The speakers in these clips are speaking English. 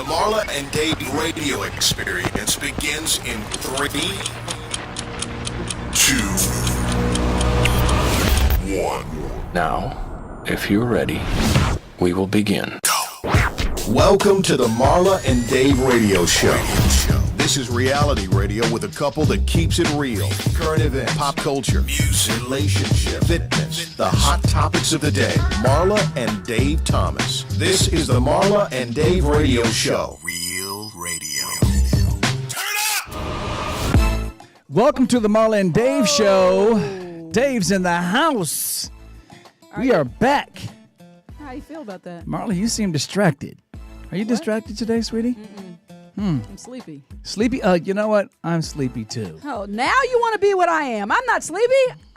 The Marla and Dave radio experience begins in 3, 2, 1. Now, if you're ready, we will begin. Welcome to the Marla and Dave radio show. This is reality radio with a couple that keeps it real. Current events, pop culture, music, relationships, fitness, the hot topics of the day. Marla and Dave Thomas. This is the Marla and Dave radio show. Real radio. Turn up! Welcome to the Marla and Dave show. Dave's in the house. We are back. How you feel about that? Marla, you seem distracted. Are you distracted today, sweetie? I'm sleepy. Sleepy? You know what? I'm sleepy too. Oh, now you want to be what I am. I'm not sleepy.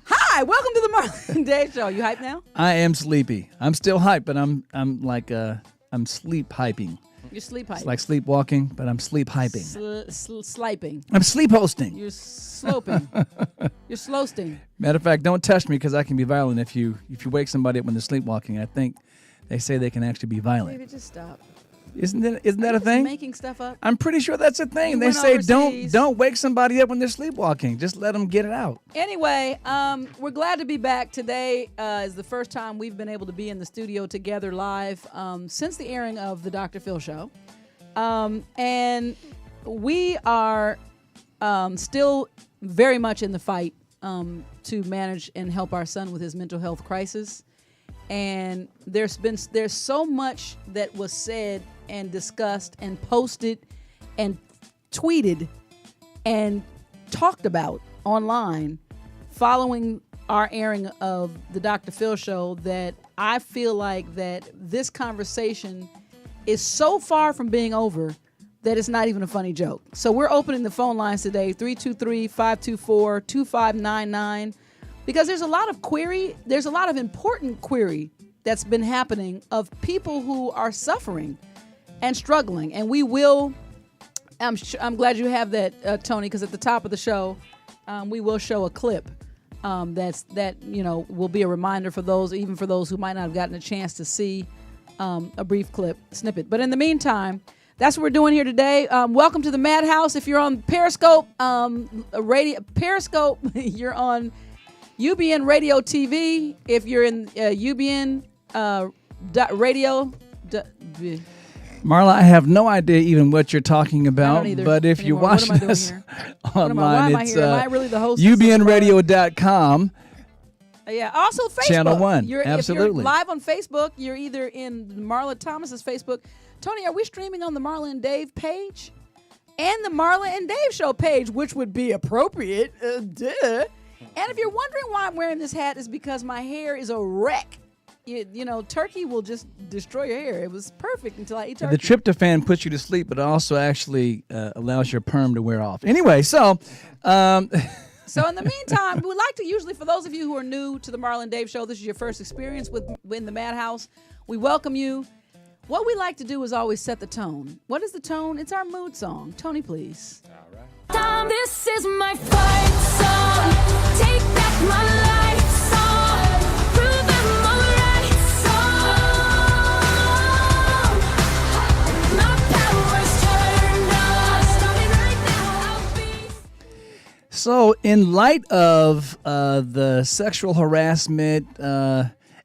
Hi, welcome to the Marla and Dave show. You hyped now? I am sleepy. I'm still hyped, but I'm sleep hyping. You're sleep hyping. It's like sleepwalking, but I'm sleep hyping. Sliping. I'm sleep hosting. You're sloping. You're slowsting. Matter of fact, don't touch me because I can be violent if you wake somebody up when they're sleepwalking. I think they say they can actually be violent. Baby, just stop. Isn't that a thing? Making stuff up. I'm pretty sure that's a thing. They say don't wake somebody up when they're sleepwalking. Just let them get it out. Anyway, we're glad to be back. Today is the first time we've been able to be in the studio together live since the airing of the Dr. Phil show. And we are still very much in the fight to manage and help our son with his mental health crisis. And there's so much that was said and discussed and posted and tweeted and talked about online following our airing of the Dr. Phil show that I feel like that this conversation is so far from being over that it's not even a funny joke. So we're opening the phone lines today, 323-524-2599, because there's a lot of important query that's been happening of people who are suffering and struggling. And we will, I'm glad you have that, Tony, because at the top of the show, we will show a clip that will be a reminder for those, even for those who might not have gotten a chance to see a brief clip snippet. But in the meantime, that's what we're doing here today. Welcome to the MaD House. If you're on Periscope, Periscope, you're on UBN Radio TV. If you're in UBN radio. Marla, I have no idea even what you're talking about, but if you're watching us online, it's am I really the host? ubnradio.com. Yeah, also Facebook. Channel 1, Absolutely. If you're live on Facebook, you're either in Marla Thomas's Facebook. Tony, are we streaming on the Marla and Dave page? And the Marla and Dave show page, which would be appropriate. Duh. And if you're wondering why I'm wearing this hat, is because my hair is a wreck. You know, turkey will just destroy your hair. It was perfect until I ate turkey. The tryptophan puts you to sleep, but it also actually allows your perm to wear off. Anyway, so... So in the meantime, we would like to usually, for those of you who are new to the Marla and Dave show, this is your first experience in the MaD House, we welcome you. What we like to do is always set the tone. What is the tone? It's our mood song. Tony, please. All right. This is my fight song. Take back my life song. Prove I'm alright song. My power's turned on. Starting right now, I'll be. So in light of the sexual harassment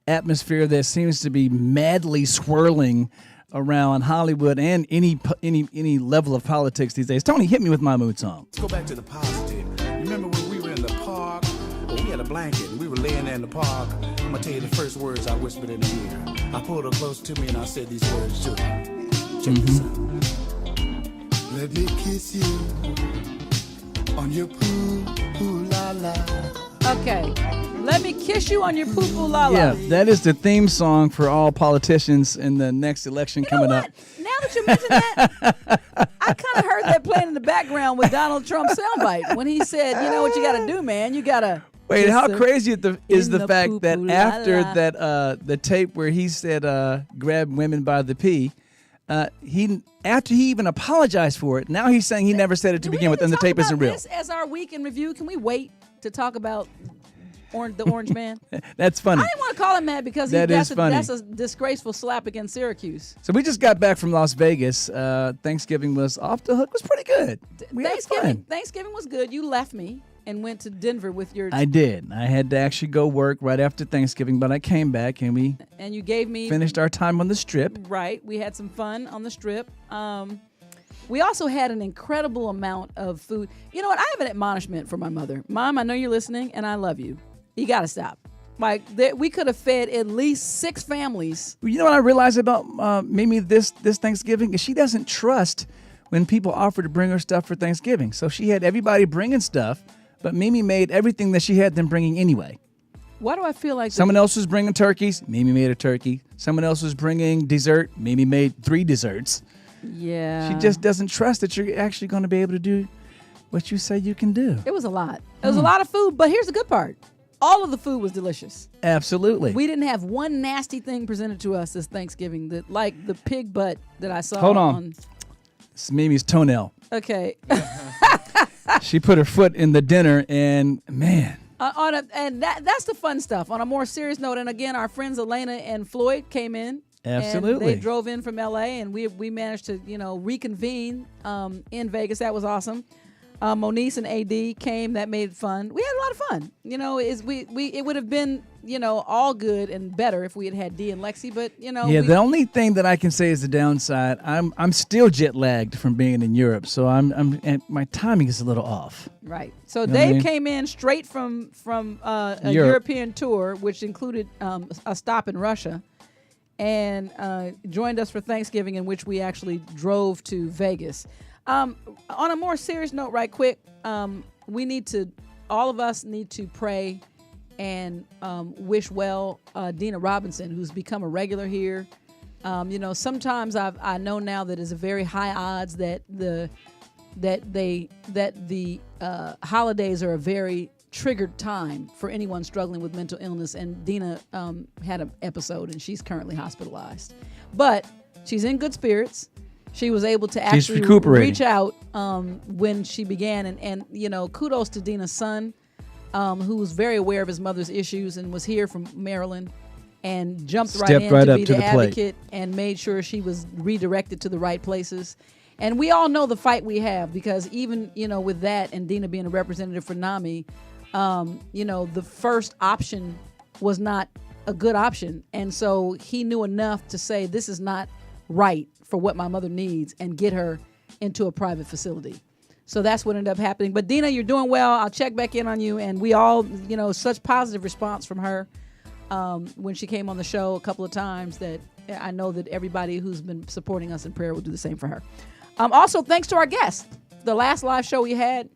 atmosphere that seems to be madly swirling around Hollywood and any level of politics these days. Tony, hit me with my mood song. Let's go back to the positive. Remember when we were in the park? Well, we had a blanket and we were laying there in the park. I'm going to tell you the first words I whispered in her ear. I pulled her close to me and I said these words to her. Check this out. Let me kiss you on your poo-poo-la-la. Okay. Let me kiss you on your poo-poo-la-la. Yeah, that is the theme song for all politicians in the next election coming up. Now that you mention that, I kind of heard that playing in the background with Donald Trump's soundbite when he said, you know what you got to do, man? You got to... Wait, how crazy is the fact that after that the tape where he said grab women by the pee, after he even apologized for it, now he's saying he never said it to begin with, and the tape isn't real. This as our week in review, can we wait to talk about the orange man. That's funny. I didn't want to call him MaD because that's a disgraceful slap against Syracuse. So we just got back from Las Vegas. Thanksgiving was off the hook. Was pretty good. We had fun. Thanksgiving was good. You left me and went to Denver with your. I did. I had to actually go work right after Thanksgiving, but I came back and you gave me finished our time on the Strip. Right. We had some fun on the Strip. We also had an incredible amount of food. You know what? I have an admonishment for my mother. Mom, I know you're listening, and I love you. You got to stop. Like, we could have fed at least 6 families. You know what I realized about Mimi this Thanksgiving? Is she doesn't trust when people offer to bring her stuff for Thanksgiving. So she had everybody bringing stuff, but Mimi made everything that she had them bringing anyway. Why do I feel like someone else was bringing turkeys? Mimi made a turkey. Someone else was bringing dessert. Mimi made 3 desserts. Yeah. She just doesn't trust that you're actually going to be able to do what you say you can do. It was a lot. It was a lot of food, but here's the good part. All of the food was delicious. Absolutely. We didn't have one nasty thing presented to us this Thanksgiving, like the pig butt that I saw. Hold on. It's Mimi's toenail. Okay. She put her foot in the dinner, and man. That's the fun stuff. On a more serious note, and again, our friends Elena and Floyd came in. Absolutely. And they drove in from L.A. and we managed to reconvene in Vegas. That was awesome. Moniece and AD came. That made it fun. We had a lot of fun. It would have been all good and better if we had D and Lexi. But yeah. The only thing that I can say is the downside. I'm still jet lagged from being in Europe, so and my timing is a little off. Right. So Dave came in straight from a European tour, which included a stop in Russia. And joined us for Thanksgiving, in which we actually drove to Vegas. On a more serious note, right quick, all of us need to pray and wish well Dina Robinson, who's become a regular here. Sometimes I know now that it's a very high odds that the holidays are a very triggered time for anyone struggling with mental illness, and Dina had an episode and she's currently hospitalized, but she's in good spirits. She was able to actually reach out when she began, and kudos to Dina's son, who was very aware of his mother's issues and was here from Maryland and jumped right in to be the advocate and made sure she was redirected to the right places. And we all know the fight we have, because even with that and Dina being a representative for NAMI, the first option was not a good option. And so he knew enough to say, this is not right for what my mother needs, and get her into a private facility. So that's what ended up happening. But Dina, you're doing well. I'll check back in on you. And we all, such positive response from her when she came on the show a couple of times, that I know that everybody who's been supporting us in prayer will do the same for her. Also, thanks to our guests. The last live show we had,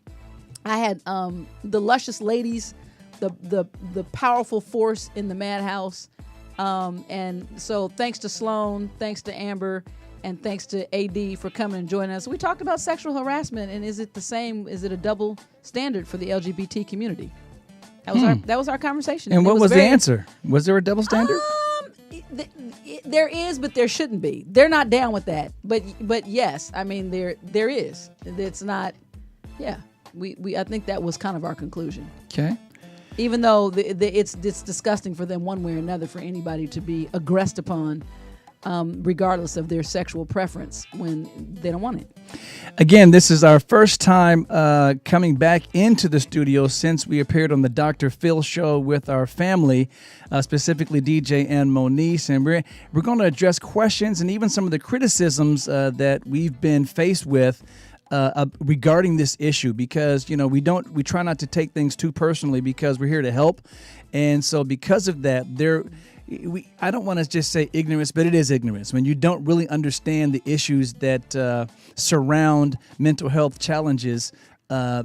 I had the luscious ladies, the powerful force in the madhouse, and so thanks to Sloan, thanks to Amber, and thanks to AD for coming and joining us. We talked about sexual harassment, and is it the same? Is it a double standard for the LGBT community? That was our conversation. And what was the answer? Was there a double standard? There is, but there shouldn't be. They're not down with that. But yes, I mean there is. It's not. Yeah. I think that was kind of our conclusion. Okay. Even though it's disgusting for them one way or another for anybody to be aggressed upon, regardless of their sexual preference, when they don't want it. Again, this is our first time coming back into the studio since we appeared on the Dr. Phil show with our family, specifically DJ and Moniece, and we're going to address questions and even some of the criticisms that we've been faced with regarding this issue, because we try not to take things too personally, because we're here to help, and so because of that, I don't want to just say ignorance, but it is ignorance when you don't really understand the issues that surround mental health challenges.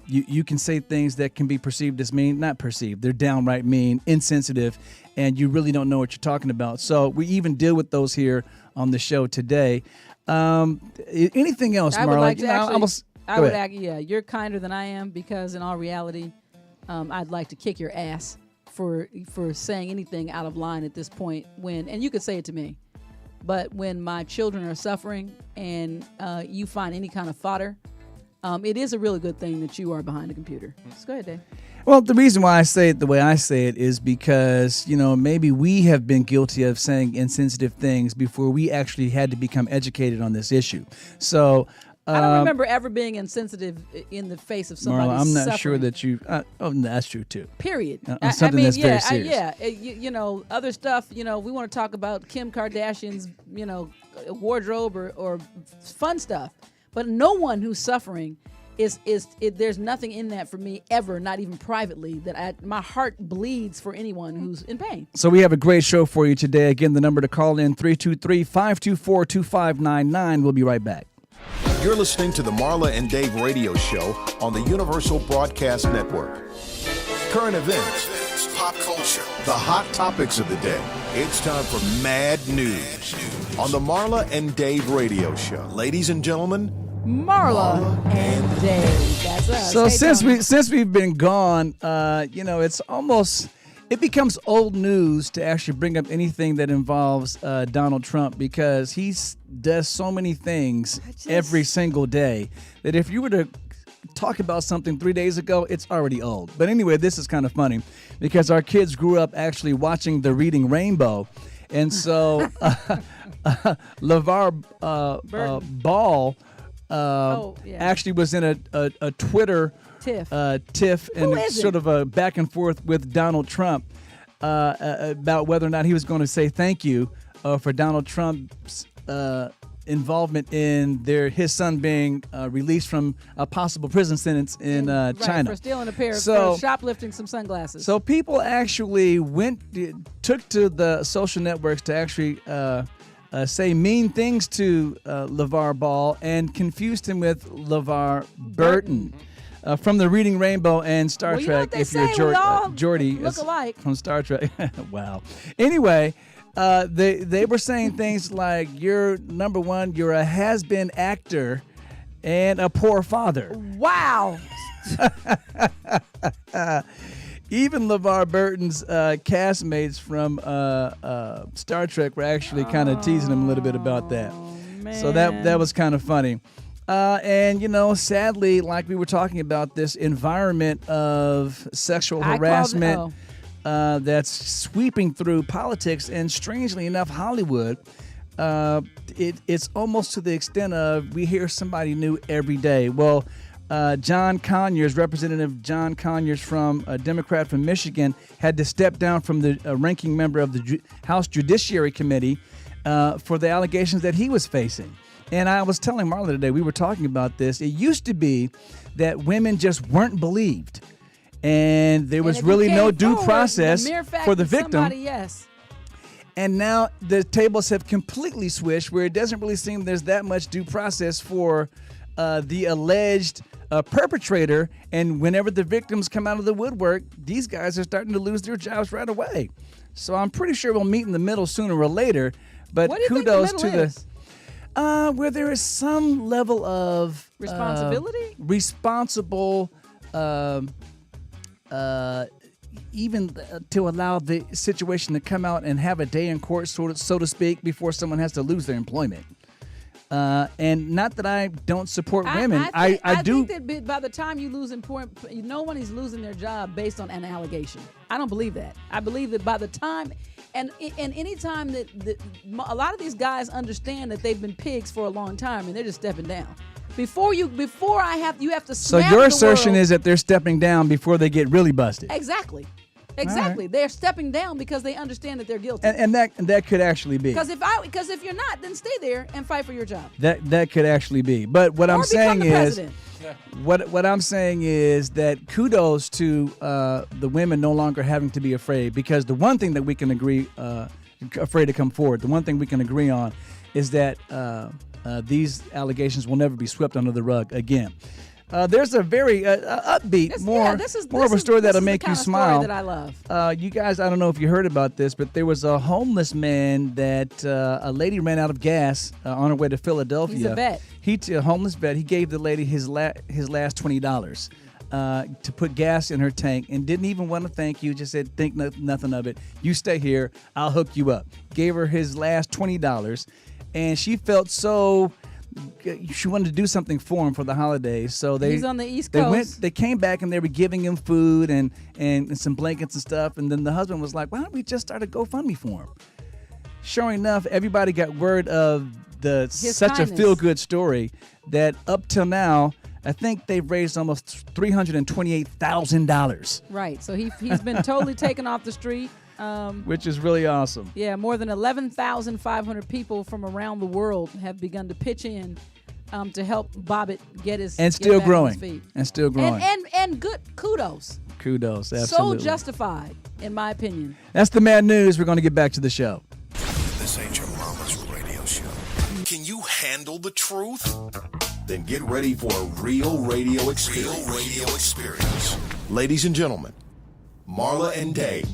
You can say things that can be perceived as mean, not perceived, they're downright mean, insensitive, and you really don't know what you're talking about. So we even deal with those here on the show today. Anything else, Marla? I would like to actually, you're kinder than I am, because in all reality, I'd like to kick your ass for saying anything out of line at this point, and you could say it to me, but when my children are suffering and you find any kind of fodder, it is a really good thing that you are behind the computer. So go ahead, Dave. Well, the reason why I say it the way I say it is because, maybe we have been guilty of saying insensitive things before we actually had to become educated on this issue. So I don't remember ever being insensitive in the face of somebody Marla, I'm not suffering. sure that you. That's true too. Period. On something that's very yeah, serious. Other stuff. We want to talk about Kim Kardashian's, wardrobe or fun stuff, but no one who's suffering there's nothing in that for me ever, not even privately, that my heart bleeds for anyone who's in pain. So we have a great show for you today. Again, the number to call in 323-524-2599. We'll be right back. You're listening to the Marla and Dave radio show on the Universal Broadcast Network. Current events, pop culture, the hot topics of the day. It's time for MaD News on the Marla and Dave radio show. Ladies and gentlemen, Marla and Dave. That's us. So Hey, since we've been gone, it becomes old news to actually bring up anything that involves Donald Trump, because he does so many things every single day that if you were to talk about something 3 days ago, it's already old. But anyway, this is kind of funny because our kids grew up actually watching The Reading Rainbow. And so LeVar Ball actually was in a Twitter tiff and sort of a back and forth with Donald Trump about whether or not he was going to say thank you for Donald Trump's involvement in his son being released from a possible prison sentence in China for stealing a pair so, for shoplifting some sunglasses. So people actually took to the social networks to actually say mean things to LeVar Ball and confused him with LeVar Burton. From The Reading Rainbow and Star Trek, if you're Geordi from Star Trek. Wow. Anyway, they were saying things like, you're number one, you're a has-been actor and a poor father. Wow. Even LeVar Burton's castmates from Star Trek were actually kind of teasing him a little bit about that. Man. So that was kind of funny. And, sadly, like we were talking about, this environment of sexual harassment that's sweeping through politics and, strangely enough, Hollywood, it's almost to the extent of we hear somebody new every day. Well, Representative John Conyers, from a Democrat from Michigan, had to step down from the ranking member of the House Judiciary Committee for the allegations that he was facing. And I was telling Marla today, we were talking about this. It used to be that women just weren't believed, and there was really no due process for the victim. And now the tables have completely switched, where it doesn't really seem there's that much due process for the alleged perpetrator. And whenever the victims come out of the woodwork, these guys are starting to lose their jobs right away. So I'm pretty sure we'll meet in the middle sooner or later. But kudos to the where there is some level of responsibility, even to allow the situation to come out and have a day in court, so to speak, before someone has to lose their employment. And not that I don't support women. I do think that by the time you lose employment, no one is losing their job based on an allegation. I don't believe that. I believe that by the time, and any time that a lot of these guys understand that they've been pigs for a long time and they're just stepping down. You have to. So your assertion is that they're stepping down before they get really busted. Exactly. Right. They're stepping down because they understand that they're guilty. And that could actually be. Because if you're not, then stay there and fight for your job. That could actually be. But what I'm saying is, what I'm saying is that kudos to the women no longer having to be afraid, because the one thing that we can agree, afraid to come forward. The one thing we can agree on is that these allegations will never be swept under the rug again. There's a very upbeat, more of a story that'll make you smile. That I love. You guys, I don't know if you heard about this, but there was a homeless man that a lady ran out of gas on her way to Philadelphia. He's a vet. A homeless vet. He gave the lady his last $20 to put gas in her tank, and didn't even want to thank you. Just said, think nothing of it. You stay here. I'll hook you up. Gave her his last $20, and she felt so she wanted to do something for him for the holidays. So He's on the East Coast. They came back and they were giving him food and some blankets and stuff. And then the husband was like, "Why don't we just start a GoFundMe for him?" Sure enough, everybody got word of such kindness. a feel-good story that up till now, I think they've raised almost $328,000. Right. So he's been totally taken off the street. Which is really awesome. Yeah, more than 11,500 people from around the world have begun to pitch in to help Bobbitt get his And still get back on growing. his feet. And still growing. And good kudos. Kudos, absolutely. So justified, in my opinion. That's the MaD News. We're going to get back to the show. This ain't your mama's radio show. Can you handle the truth? Then get ready for a real radio experience. Ladies and gentlemen, Marla and Dave.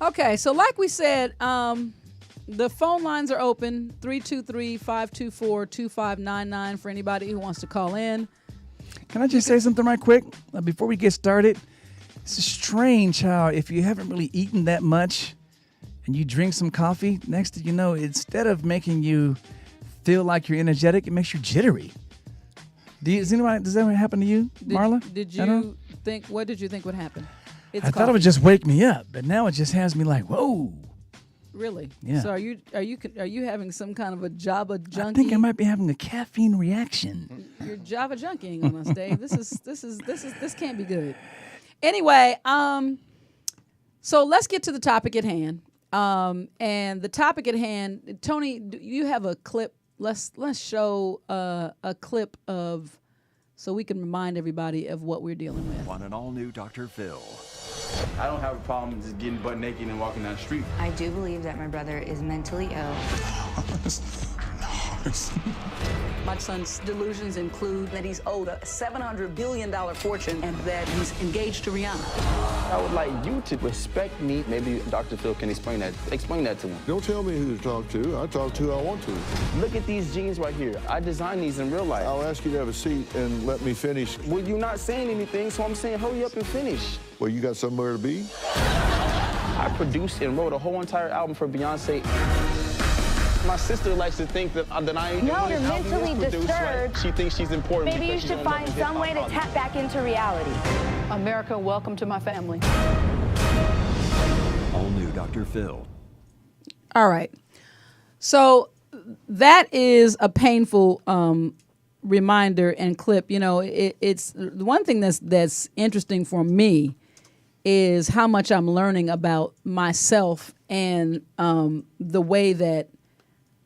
Okay, so like we said, the phone lines are open, 323-524-2599 for anybody who wants to call in. Can I just say something right quick before we get started? It's strange how if you haven't really eaten that much and you drink some coffee, next thing you know, instead of making you feel like you're energetic, it makes you jittery. Does that happen to you, Marla? What did you think would happen? I thought it would just wake me up, but now it just has me like, whoa. Really? Yeah. So are you having some kind of a Java junkie? I think I might be having a caffeine reaction. You're Java junkying on us, Dave. This can't be good. Anyway, so let's get to the topic at hand. And the topic at hand, Tony, you have a clip. Let's show a clip of, so we can remind everybody of what we're dealing with. On an all-new Dr. Phil. I don't have a problem just getting butt naked and walking down the street. I do believe that my brother is mentally ill. My son's delusions include that he's owed a $700 billion fortune and that he's engaged to Rihanna. I would like you to respect me. Maybe Dr. Phil can explain that. Explain that to him. Don't tell me who to talk to. I talk to who I want to. Look at these jeans right here. I designed these in real life. I'll ask you to have a seat and let me finish. Well, you're not saying anything, so I'm saying hurry up and finish. Well, you got somewhere to be? I produced and wrote a whole entire album for Beyonce. My sister likes to think that I ain't No, doing you're this album mentally was produced, disturbed. Right? She thinks she's important. Maybe you because she's should on find Love and some way to Hip Hop tap back into reality. America, welcome to my family. All new Dr. Phil. All right. So that is a painful reminder and clip. You know, it's the one thing that's interesting for me is how much I'm learning about myself and the way that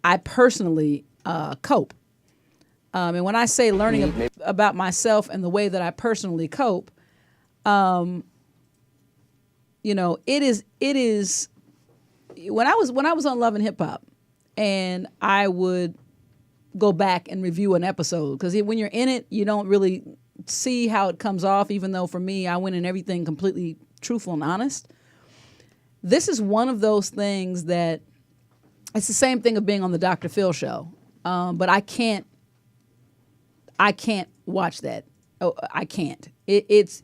I personally cope. And when I say learning about myself and the way that I personally cope, you know, it is when I was on Love and Hip Hop, and I would go back and review an episode because when you're in it, you don't really see how it comes off. Even though for me, I went in everything completely truthful and honest. This is one of those things that it's the same thing of being on the Dr. Phil show, but I can't watch that. Oh, I can't. It's.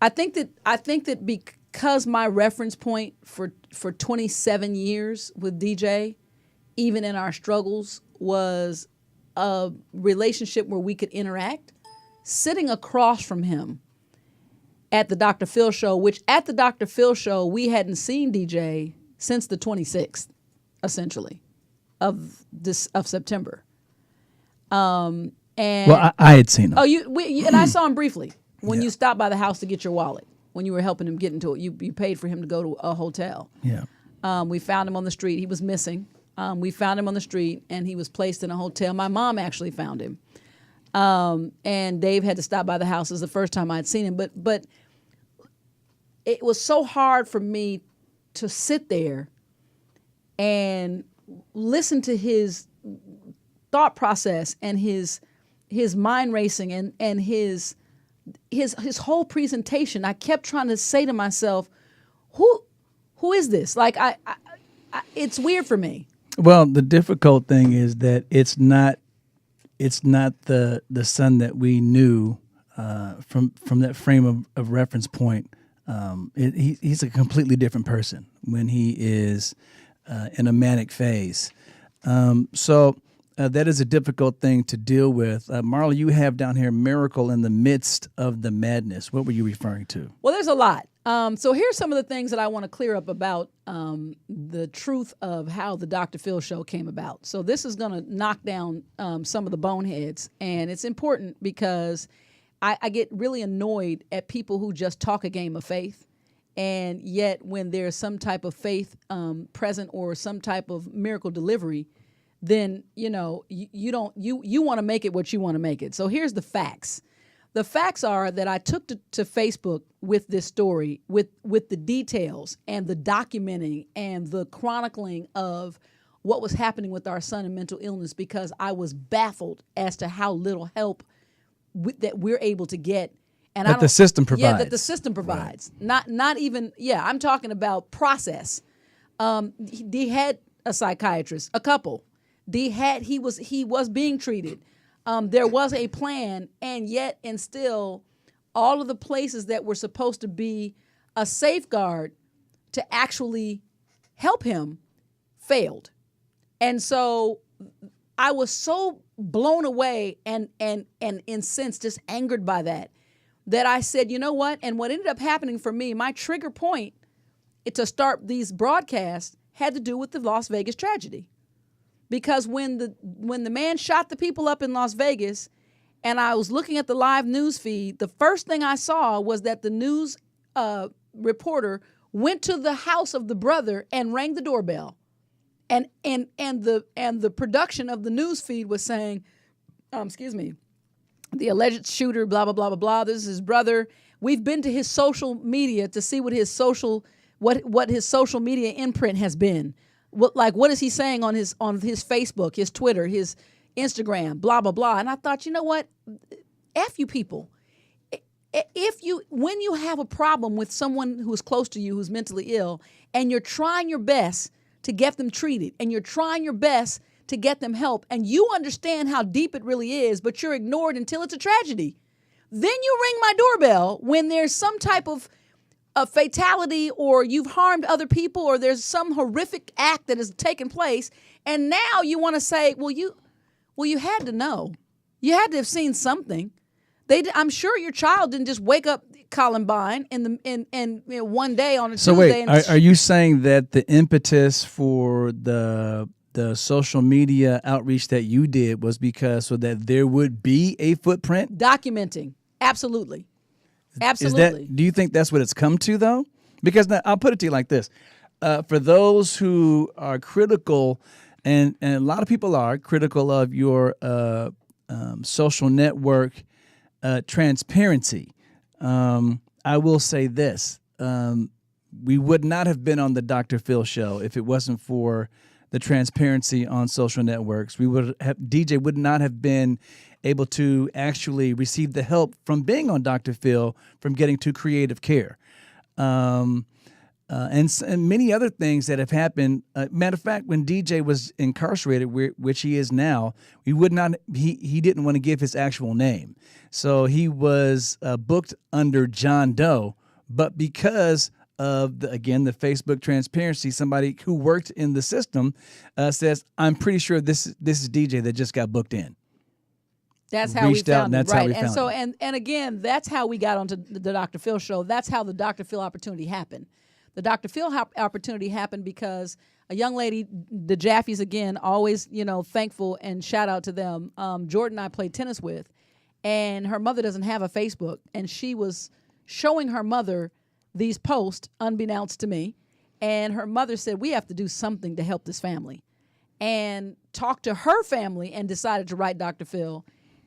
I think that because my reference point for 27 years with DJ, even in our struggles, was a relationship where we could interact. Sitting across from him at the Dr. Phil show, which at the Dr. Phil show, we hadn't seen DJ since the 26th, essentially, of September. And Well, I had seen him. Oh, and I saw him briefly when you stopped by the house to get your wallet. When you were helping him get into it, you paid for him to go to a hotel. Yeah. We found him on the street. He was missing. We found him on the street, and he was placed in a hotel. My mom actually found him. And Dave had to stop by the house. It was the first time I'd seen him. But it was so hard for me to sit there and listen to his thought process and his mind racing and his whole presentation. I kept trying to say to myself, who is this? Like I it's weird for me. Well, the difficult thing is that it's not the son that we knew from that frame of reference point. He's a completely different person when he is in a manic phase. So that is a difficult thing to deal with. Marla, you have down here miracle in the midst of the madness. What were you referring to? Well, there's a lot. So here's some of the things that I want to clear up about the truth of how the Dr. Phil show came about. So this is going to knock down some of the boneheads, and it's important because I get really annoyed at people who just talk a game of faith, and yet when there's some type of faith present or some type of miracle delivery, then you want to make it what you want to make it. So here's the facts. The facts are that I took to Facebook with this story, with the details and the documenting and the chronicling of what was happening with our son in mental illness, because I was baffled as to how little help that we're able to get. And that the system provides. Yeah, that the system provides. Right. Not even, I'm talking about process. He had a psychiatrist, a couple. He was being treated. There was a plan, and yet and still all of the places that were supposed to be a safeguard to actually help him failed. And so I was so blown away and incensed, just angered by that I said, you know what? And what ended up happening for me, my trigger point to start these broadcasts had to do with the Las Vegas tragedy. Because when the man shot the people up in Las Vegas and I was looking at the live news feed, the first thing I saw was that the news reporter went to the house of the brother and rang the doorbell. And the production of the news feed was saying, the alleged shooter, blah, blah, blah, blah, blah. This is his brother. We've been to his social media to see what his social media imprint has been. What is he saying on his Facebook, his Twitter, his Instagram, blah, blah, blah. And I thought, you know what? F you people. When you have a problem with someone who is close to you who's mentally ill, and you're trying your best to get them treated, and you're trying your best to get them help, and you understand how deep it really is, but you're ignored until it's a tragedy, then you ring my doorbell when there's some type of a fatality, or you've harmed other people, or there's some horrific act that has taken place, and now you want to say, well, you had to know. You had to have seen something. I'm sure your child didn't just wake up Columbine in one day on a Tuesday. So wait, are you saying that the impetus for the social media outreach that you did was because so that there would be a footprint? Documenting. Absolutely. Absolutely. Do you think that's what it's come to, though? Because now, I'll put it to you like this. For those who are critical, and a lot of people are critical of your social network transparency, I will say this. We would not have been on the Dr. Phil show if it wasn't for the transparency on social networks. DJ would not have been able to actually receive the help from being on Dr. Phil, from getting to creative care. And many other things that have happened. Matter of fact, when DJ was incarcerated, which he is now, he didn't want to give his actual name. So he was booked under John Doe, but because of the Facebook transparency, somebody who worked in the system says, I'm pretty sure this is DJ that just got booked in. That's how we found him, right? And so, and again, that's how we got onto the Dr. Phil show. That's how the Dr. Phil opportunity happened. The Dr. Phil opportunity happened because a young lady, the Jaffies, again, always, thankful, and shout out to them. Jordan and I played tennis with, and her mother doesn't have a Facebook, and she was showing her mother these posts unbeknownst to me, and her mother said, we have to do something to help this family, and talked to her family and decided to write Dr. Phil.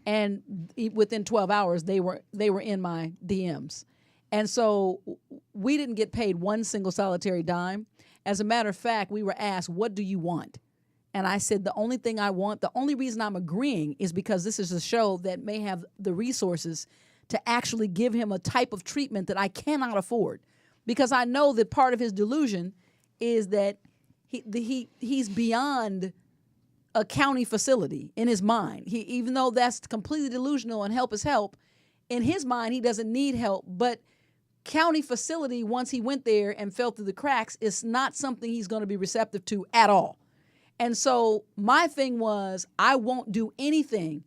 And within 12 hours, they were in my DMs. And so we didn't get paid one single solitary dime. As a matter of fact, we were asked, what do you want? And I said, the only thing I want, the only reason I'm agreeing is because this is a show that may have the resources to actually give him a type of treatment that I cannot afford. Because I know that part of his delusion is that he's beyond a county facility in his mind. Even though that's completely delusional and help is help, in his mind he doesn't need help, but county facility, once he went there and fell through the cracks, is not something he's going to be receptive to at all. And so my thing was, I won't do anything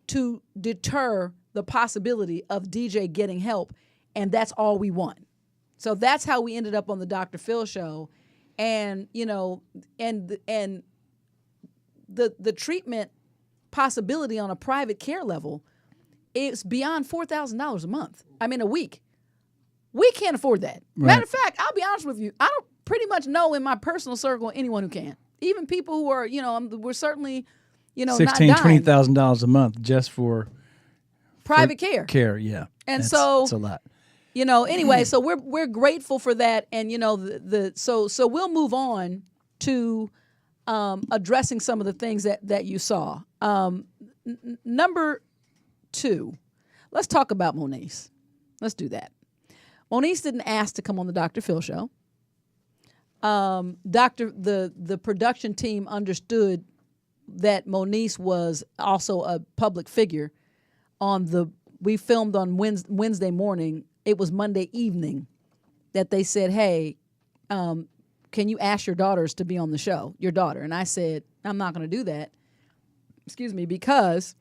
to deter the possibility of DJ getting help, and that's all we want. So that's how we ended up on the Dr. Phil show. And, you know, and the treatment possibility on a private care level is beyond $4,000 a month. I mean, a week. We can't afford that. Right. Matter of fact, I'll be honest with you. I don't pretty much know in my personal circle anyone who can. Even people who are, you know, we're certainly, you know, $16,000, not dying. $20,000 a month just for Private care. Care, yeah. And that's a lot. You know, anyway, so we're grateful for that, and you know, so we'll move on to addressing some of the things that you saw. Number 2, let's talk about Moniece. Let's do that. Moniece didn't ask to come on the Dr. Phil show. The production team understood that Moniece was also a public figure. We filmed on Wednesday morning. It was Monday evening that they said, hey, can you ask your daughters to be on the show, your daughter? And I said, I'm not going to do that, because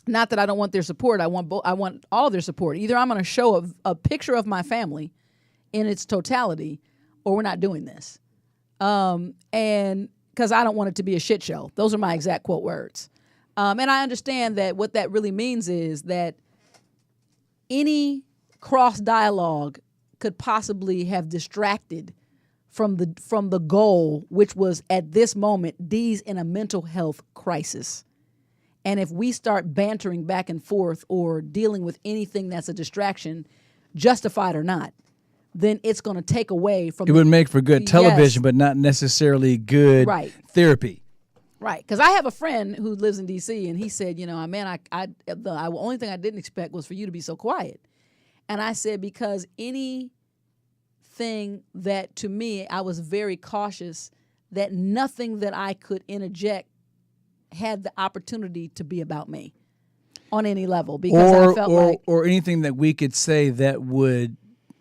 not that I don't want their support. I want all of their support. Either I'm going to show a picture of my family in its totality, or we're not doing this. And because I don't want it to be a shit show. Those are my exact quote words. And I understand that what that really means is that any cross dialogue could possibly have distracted from the goal, which was at this moment, Dee's in a mental health crisis. And if we start bantering back and forth or dealing with anything that's a distraction, justified or not, then it's going to take away from. It would make for good television, Yes. but not necessarily good therapy. Right, because I have a friend who lives in D.C. and he said, you know, man, the only thing I didn't expect was for you to be so quiet. And I said, because anything that, to me, I was very cautious that nothing that I could interject had the opportunity to be about me on any level. Because I felt or anything that we could say that would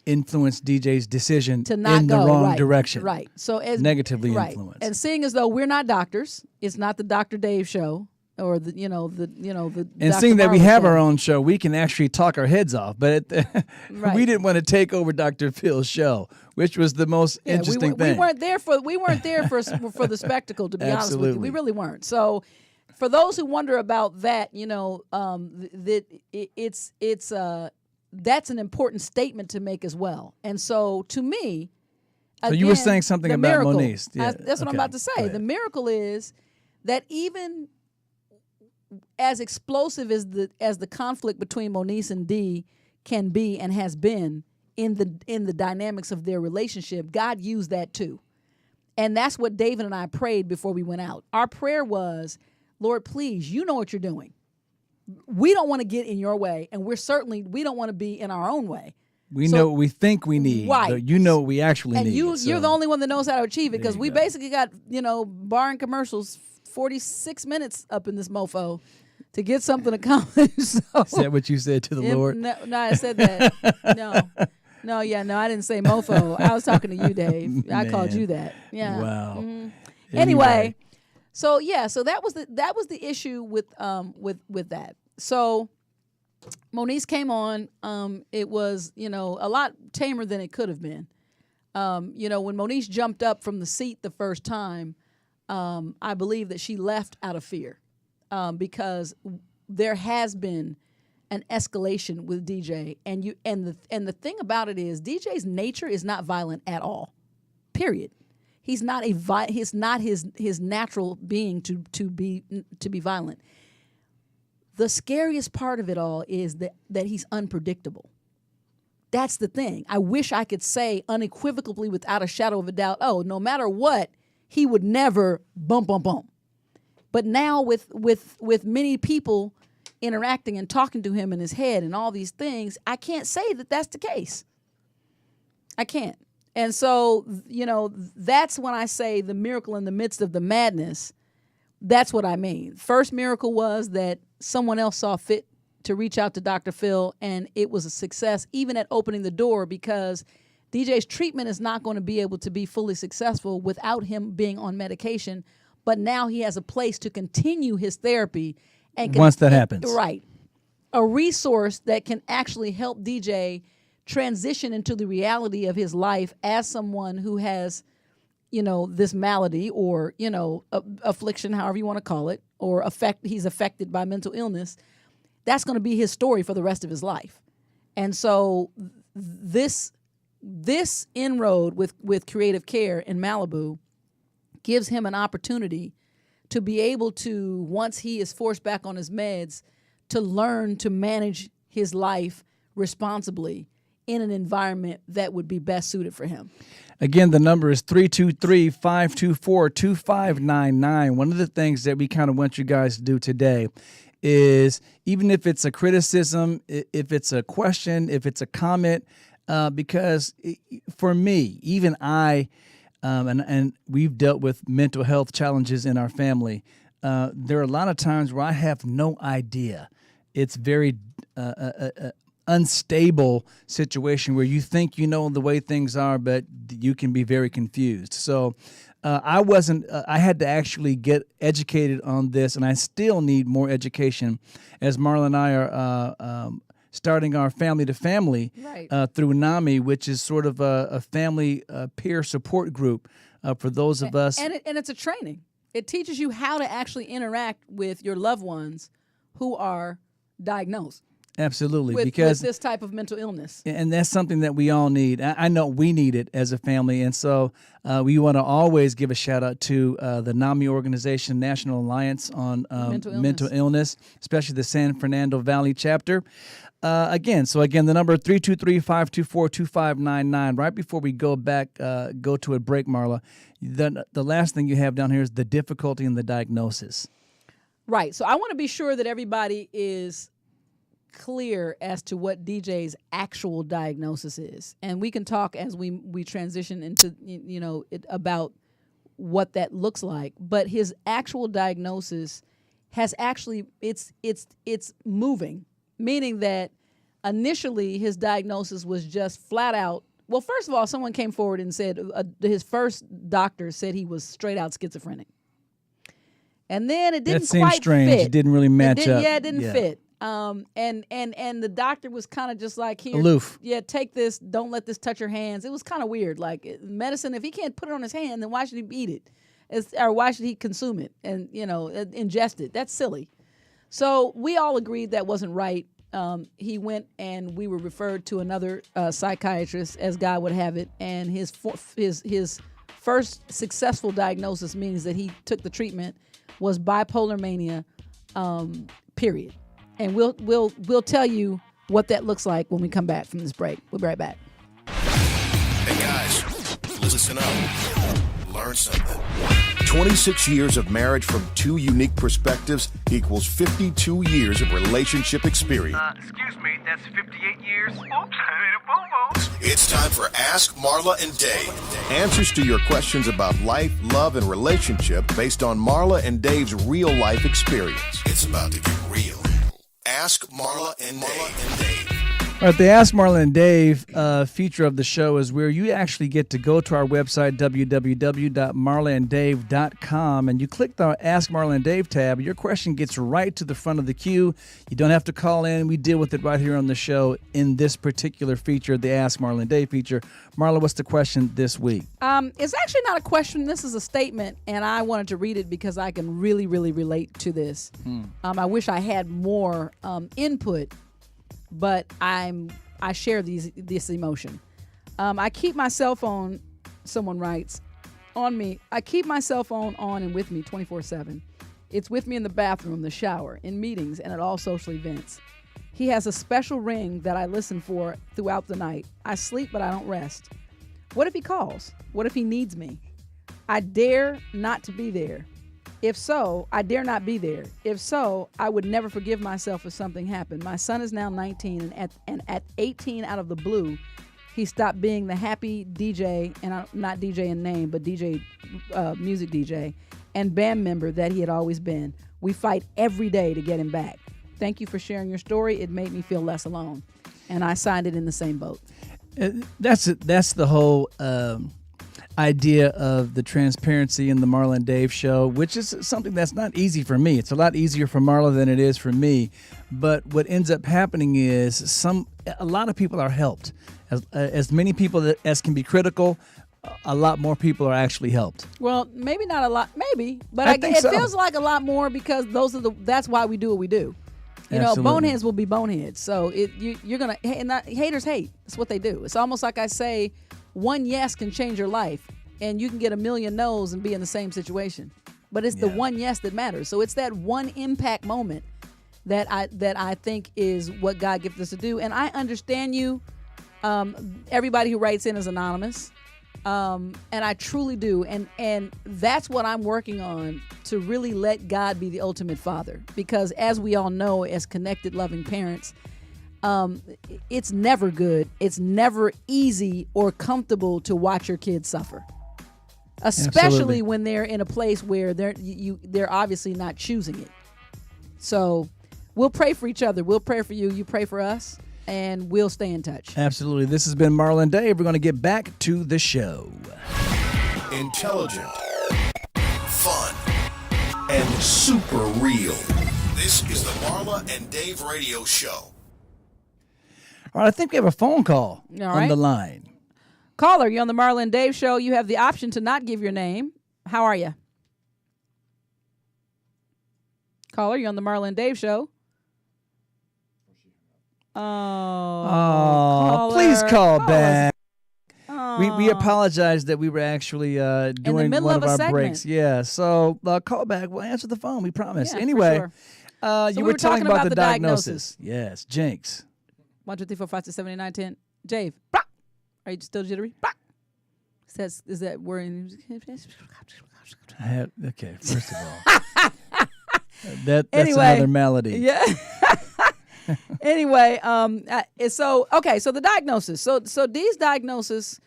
influence DJ's decision to not in go the wrong right, direction. Right. So as negatively influenced. And seeing as though we're not doctors, it's not the Dr. Dave show or the and Dr. seeing that we Marla have show. our own show, we can actually talk our heads off. But Right. we didn't want to take over Dr. Phil's show, which was the most interesting thing. We weren't there for the spectacle, to be honest with you. We really weren't. So for those who wonder about that, you know, that's an important statement to make as well. And so to me, so again, you were saying something the about miracle, Moniece. Yeah. That's what I'm about to say. The miracle is that even as explosive as the conflict between Moniece and Dee can be and has been in the dynamics of their relationship, God used that too. And that's what David and I prayed before we went out. Our prayer was, Lord, please, you know what you're doing. We don't want to get in your way, and we don't want to be in our own way. We know what we think we need, right. but you know what we actually and need. You're the only one that knows how to achieve it, because we go. basically got, barring commercials, 46 minutes up in this mofo to get something accomplished. So, is that what you said to the Lord? No, I said that. No, I didn't say mofo. I was talking to you, Dave. I called you that. Yeah. Wow. Mm-hmm. Anyway. So that was the issue with that. So Moniece came on. It was a lot tamer than it could have been. When Moniece jumped up from the seat the first time, I believe that she left out of fear, because there has been an escalation with DJ, and the thing about it is DJ's nature is not violent at all. Period. He's not his natural being to be violent. The scariest part of it all is that he's unpredictable. That's the thing. I wish I could say unequivocally, without a shadow of a doubt, no matter what, he would never bump. But now with many people interacting and talking to him in his head and all these things, I can't say that that's the case. I can't. And so, that's when I say the miracle in the midst of the madness. That's what I mean. First miracle was that someone else saw fit to reach out to Dr. Phil, and it was a success, even at opening the door, because DJ's treatment is not going to be able to be fully successful without him being on medication. But now he has a place to continue his therapy. And once that happens. Right. A resource that can actually help DJ transition into the reality of his life as someone who has, this malady or, affliction, however you want to call it, or he's affected by mental illness. That's going to be his story for the rest of his life. And so this inroad with Creative Care in Malibu gives him an opportunity to be able to, once he is forced back on his meds, to learn to manage his life responsibly in an environment that would be best suited for him. Again, the number is 323-524-2599. One of the things that we kind of want you guys to do today is, even if it's a criticism, if it's a question, if it's a comment, because for me, even I, and we've dealt with mental health challenges in our family, there are a lot of times where I have no idea. It's very unstable situation where you think you know the way things are, but you can be very confused. So I had to actually get educated on this, and I still need more education as Marla and I are starting our family to family through NAMI, which is sort of a family peer support group for those of us. And it's a training. It teaches you how to actually interact with your loved ones who are diagnosed. Absolutely, with because this type of mental illness. And that's something that we all need. I know we need it as a family, and so we want to always give a shout out to the NAMI organization, National Alliance on Mental Illness, especially the San Fernando Valley chapter. Again, the number 323-524-2599. Right before we go to a break, Marla, the last thing you have down here is the difficulty in the diagnosis. Right. So I want to be sure that everybody is clear as to what DJ's actual diagnosis is, and we can talk as we transition into about what that looks like. But his actual diagnosis has actually it's moving, meaning that initially his diagnosis was just flat out. Well, first of all, someone came forward and said his first doctor said he was straight out schizophrenic, and then it didn't that seemed quite strange. fit. It didn't really match up. Yeah, it didn't fit. And the doctor was kind of just like, here, aloof. Yeah, take this. Don't let this touch your hands. It was kind of weird. Like medicine, if he can't put it on his hand, then why should he eat it? Or why should he consume it and ingest it? That's silly. So we all agreed that wasn't right. He went and we were referred to another psychiatrist, as God would have it, and his first successful diagnosis means that he took the treatment was bipolar mania. Period. And we'll tell you what that looks like when we come back from this break. We'll be right back. Hey guys, listen up. Learn something. 26 years of marriage from two unique perspectives equals 52 years of relationship experience. Excuse me, that's 58 years? Oops, I made a boo-boo. It's time for Ask Marla and Dave. Answers to your questions about life, love, and relationship based on Marla and Dave's real-life experience. It's about to get real. Ask Marla and Dave. All right, the Ask Marla and Dave feature of the show is where you actually get to go to our website, www.marlaanddave.com, and you click the Ask Marla and Dave tab. Your question gets right to the front of the queue. You don't have to call in. We deal with it right here on the show in this particular feature, the Ask Marla and Dave feature. Marla, what's the question this week? It's actually not a question. This is a statement, and I wanted to read it because I can really, really relate to this. I wish I had more input, but I share this emotion. I keep my cell phone, someone writes, on me. I keep my cell phone on and with me 24/7. It's with me in the bathroom, the shower, in meetings, and at all social events. He has a special ring that I listen for throughout the night. I sleep, but I don't rest. What if he calls? What if he needs me? I dare not to be there. If so, I dare not be there. If so, I would never forgive myself if something happened. My son is now 19, and at 18 out of the blue, he stopped being the happy DJ, and not DJ in name, but DJ, music DJ, and band member that he had always been. We fight every day to get him back. Thank you for sharing your story. It made me feel less alone. And I signed it in the same boat. That's the whole idea of the transparency in the Marla and Dave show, which is something that's not easy for me. It's a lot easier for Marla than it is for me. But what ends up happening is a lot of people are helped. As many people as can be critical, a lot more people are actually helped. Well, maybe not a lot, maybe, but I think it so. feels like a lot more because that's why we do what we do. You know, Absolutely. boneheads will be boneheads. So you're gonna haters hate. It's what they do. It's almost like I say, one yes can change your life, and you can get a million no's and be in the same situation. But it's the one yes that matters. So it's that one impact moment that I think is what God gifted us to do. And I understand you. Everybody who writes in is anonymous. And I truly do. And that's what I'm working on, to really let God be the ultimate father. Because as we all know, as connected, loving parents, it's never good. It's never easy or comfortable to watch your kids suffer. Especially Absolutely. when they're in a place where they're obviously not choosing it. So we'll pray for each other. We'll pray for you. You pray for us. And we'll stay in touch. Absolutely. This has been Marla and Dave. We're going to get back to the show. Intelligent, fun, and super real. This is the Marla and Dave radio show. All right, I think we have a phone call on the line. Caller, you're on the Marla and Dave show. You have the option to not give your name. How are you? Caller, you're on the Marla and Dave show. Oh, please call back. We apologize that we were actually doing one of our breaks. Yeah, so call back. We'll answer the phone. We promise. Yeah, anyway, for sure. you were talking about the diagnosis. Yes, Jinx. 1, 2, 3, 4, 5, 6, 7, 8, 9, 10. Dave, are you still jittery? Is that where? Okay, first of all, that's another melody. Yeah. Anyway, so the diagnosis. So these diagnoses,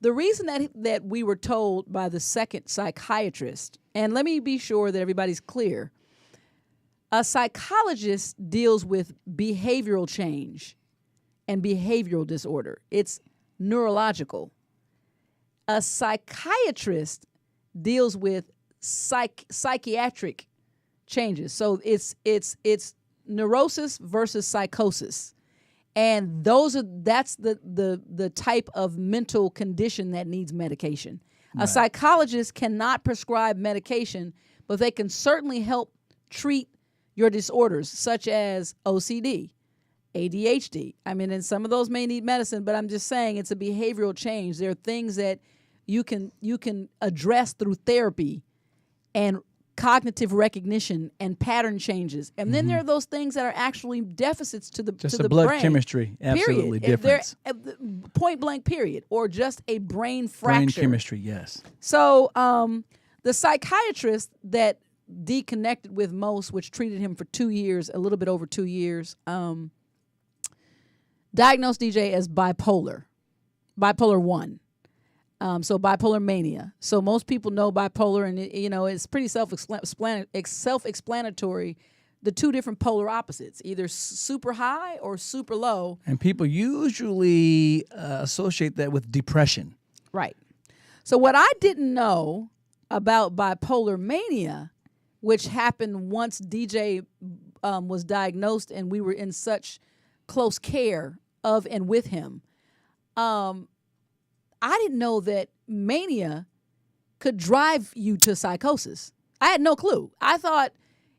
the reason that we were told by the second psychiatrist, and let me be sure that everybody's clear, a psychologist deals with behavioral change and behavioral disorder. It's neurological. A psychiatrist deals with psychiatric changes. So it's neurosis versus psychosis, and that's the type of mental condition that needs medication. Right. A psychologist cannot prescribe medication, but they can certainly help treat your disorders such as OCD, ADHD. I mean, and some of those may need medicine, but I'm just saying it's a behavioral change. There are things that you can address through therapy and cognitive recognition and pattern changes. And then there are those things that are actually deficits to the blood brain. Chemistry, absolutely different. Point blank period, or just a brain fracture. Brain chemistry, yes. So the psychiatrist that D connected with most, which treated him for 2 years, a little bit over 2 years, diagnosed DJ as bipolar 1. So bipolar mania. So most people know bipolar, and it's pretty self-explanatory. The two different polar opposites, either super high or super low. And people usually associate that with depression. Right. So what I didn't know about bipolar mania, which happened once DJ was diagnosed and we were in such close care of and with him, I didn't know that mania could drive you to psychosis. I had no clue. I thought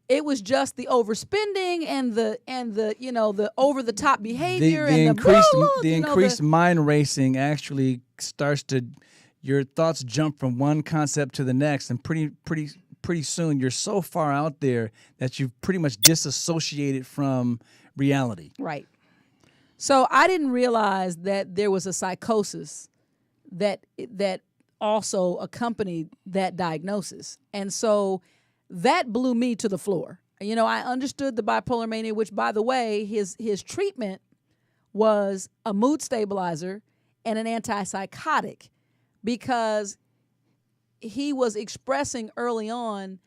it was just the overspending and the over the top behavior the and increased mind racing actually starts to, your thoughts jump from one concept to the next, and pretty soon you're so far out there that you've pretty much disassociated from reality. Right. So I didn't realize that there was a psychosis that also accompanied that diagnosis. And so that blew me to the floor. I understood the bipolar mania, which, by the way, his treatment was a mood stabilizer and an antipsychotic, because he was expressing early on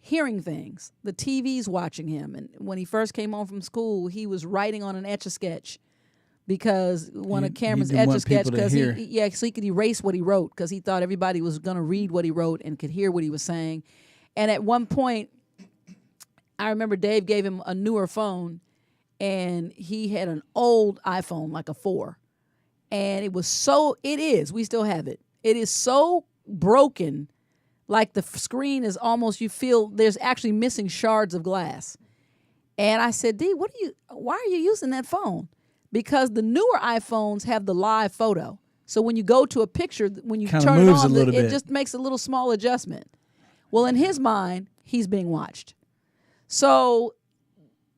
hearing things. The TV's watching him. And when he first came home from school, he was writing on an Etch-a-Sketch because one of Cameron's Etch-a-Sketch, because so he could erase what he wrote because he thought everybody was going to read what he wrote and could hear what he was saying. And at one point, I remember Dave gave him a newer phone, and he had an old iPhone, like a 4. And we still have it. It is so broken, like the screen is almost, you feel there's actually missing shards of glass. And I said, D, why are you using that phone? Because the newer iPhones have the live photo. So when you go to a picture, when you Kinda turn it moves on, a little it bit. just makes a little small adjustment. Well, in his mind, he's being watched. So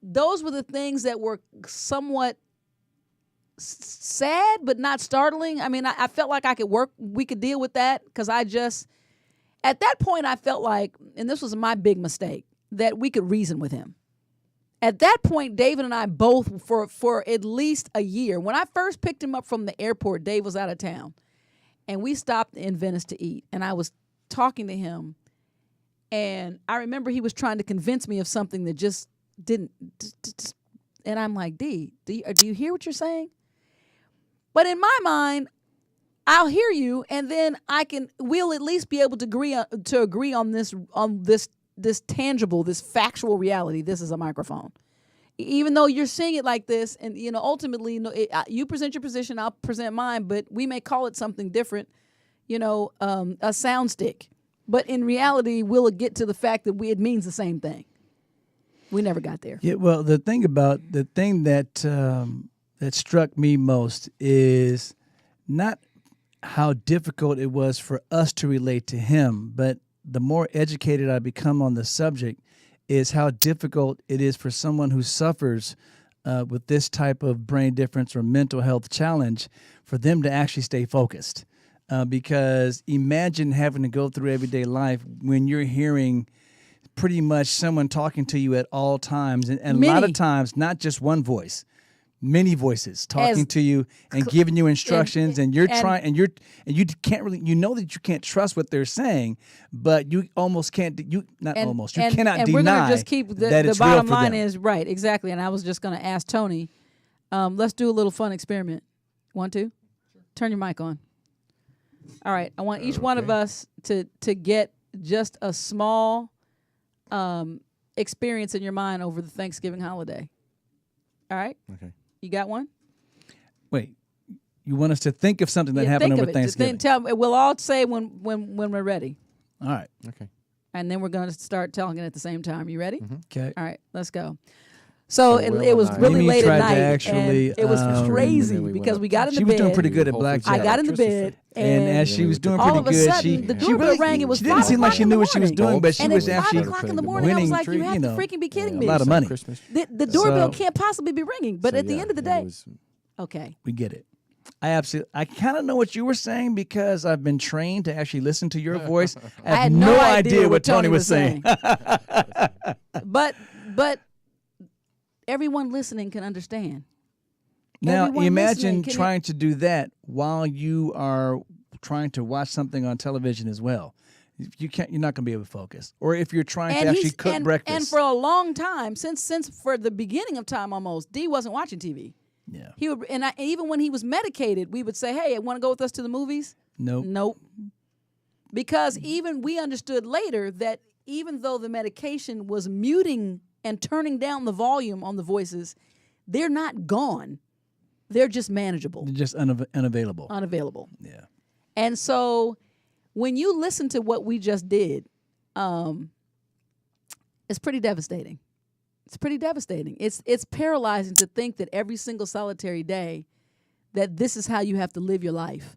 those were the things that were somewhat sad, but not startling. I mean, I felt like we could deal with that because at that point, I felt like, and this was my big mistake, that we could reason with him. At that point, David and I both, for at least a year, when I first picked him up from the airport, Dave was out of town, and we stopped in Venice to eat, and I was talking to him, and I remember he was trying to convince me of something that just didn't, and I'm like, D, do you hear what you're saying? But in my mind, I'll hear you, and then we'll at least be able to agree on this tangible, this factual reality. This is a microphone. Even though you're seeing it like this, and ultimately, you present your position, I'll present mine, but we may call it something different, a sound stick. But in reality, we'll get to the fact that it means the same thing. We never got there. Yeah, well, the thing that struck me most is not how difficult it was for us to relate to him, but the more educated I become on the subject is how difficult it is for someone who suffers with this type of brain difference or mental health challenge for them to actually stay focused. Because imagine having to go through everyday life when you're hearing pretty much someone talking to you at all times, and a lot of times not just one voice, many voices talking to you and giving you instructions, and you can't really, that you can't trust what they're saying, but you almost can't. You cannot deny. We're gonna just keep the bottom line is right, exactly. And I was just gonna ask Tony, let's do a little fun experiment. Want to? Turn your mic on. All right, I want each one of us to get just a small experience in your mind over the Thanksgiving holiday. All right? Okay. You got one? Wait, you want us to think of something that happened over Thanksgiving? We'll all say when we're ready. All right. Okay. And then we're going to start telling it at the same time. You ready? Okay. All right, let's go. So it was really late at night, and it was crazy because we got in the bed. She was doing pretty good at blackjack. I got in the bed, and as she was doing all pretty of a good, sudden, the doorbell rang. It was she didn't seem like she knew what she was doing, but she was actually 5 o'clock in the morning. I was like, "You have to freaking be kidding me!" A lot of money. The doorbell can't possibly be ringing. But at the end of the day, okay, we get it. I kind of know what you were saying because I've been trained to actually listen to your voice. I had no idea what Tony was saying. But everyone listening can understand. Now, imagine trying to do that while you are trying to watch something on television as well. You're not going to be able to focus. Or if you're trying to actually cook breakfast. And for a long time, since for the beginning of time almost, D wasn't watching TV. Yeah. He would, even when he was medicated, we would say, "Hey, want to go with us to the movies?" Nope. Because even we understood later that even though the medication was muting and turning down the volume on the voices, they're not gone. They're just manageable. They're just unavailable. Unavailable. Yeah. And so when you listen to what we just did, it's pretty devastating. It's pretty devastating. It's paralyzing to think that every single solitary day that this is how you have to live your life.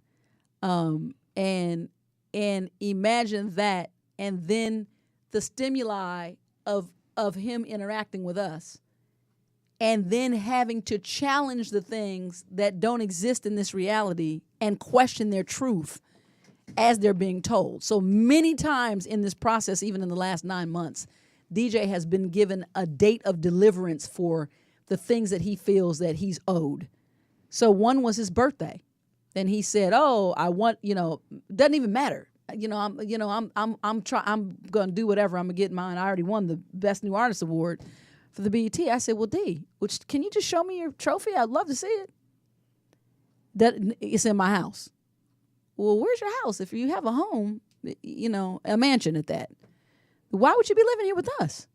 And imagine that, and then the stimuli of him interacting with us, and then having to challenge the things that don't exist in this reality and question their truth as they're being told. So many times in this process, even in the last 9 months, DJ has been given a date of deliverance for the things that he feels that he's owed. So one was his birthday. And he said, I want, doesn't even matter. I'm gonna do whatever. I'm gonna get mine. I already won the Best New Artist Award for the BET. I said, well, D, can you just show me your trophy? I'd love to see it. That it's in my house. Well, where's your house? If you have a home, a mansion at that, why would you be living here with us?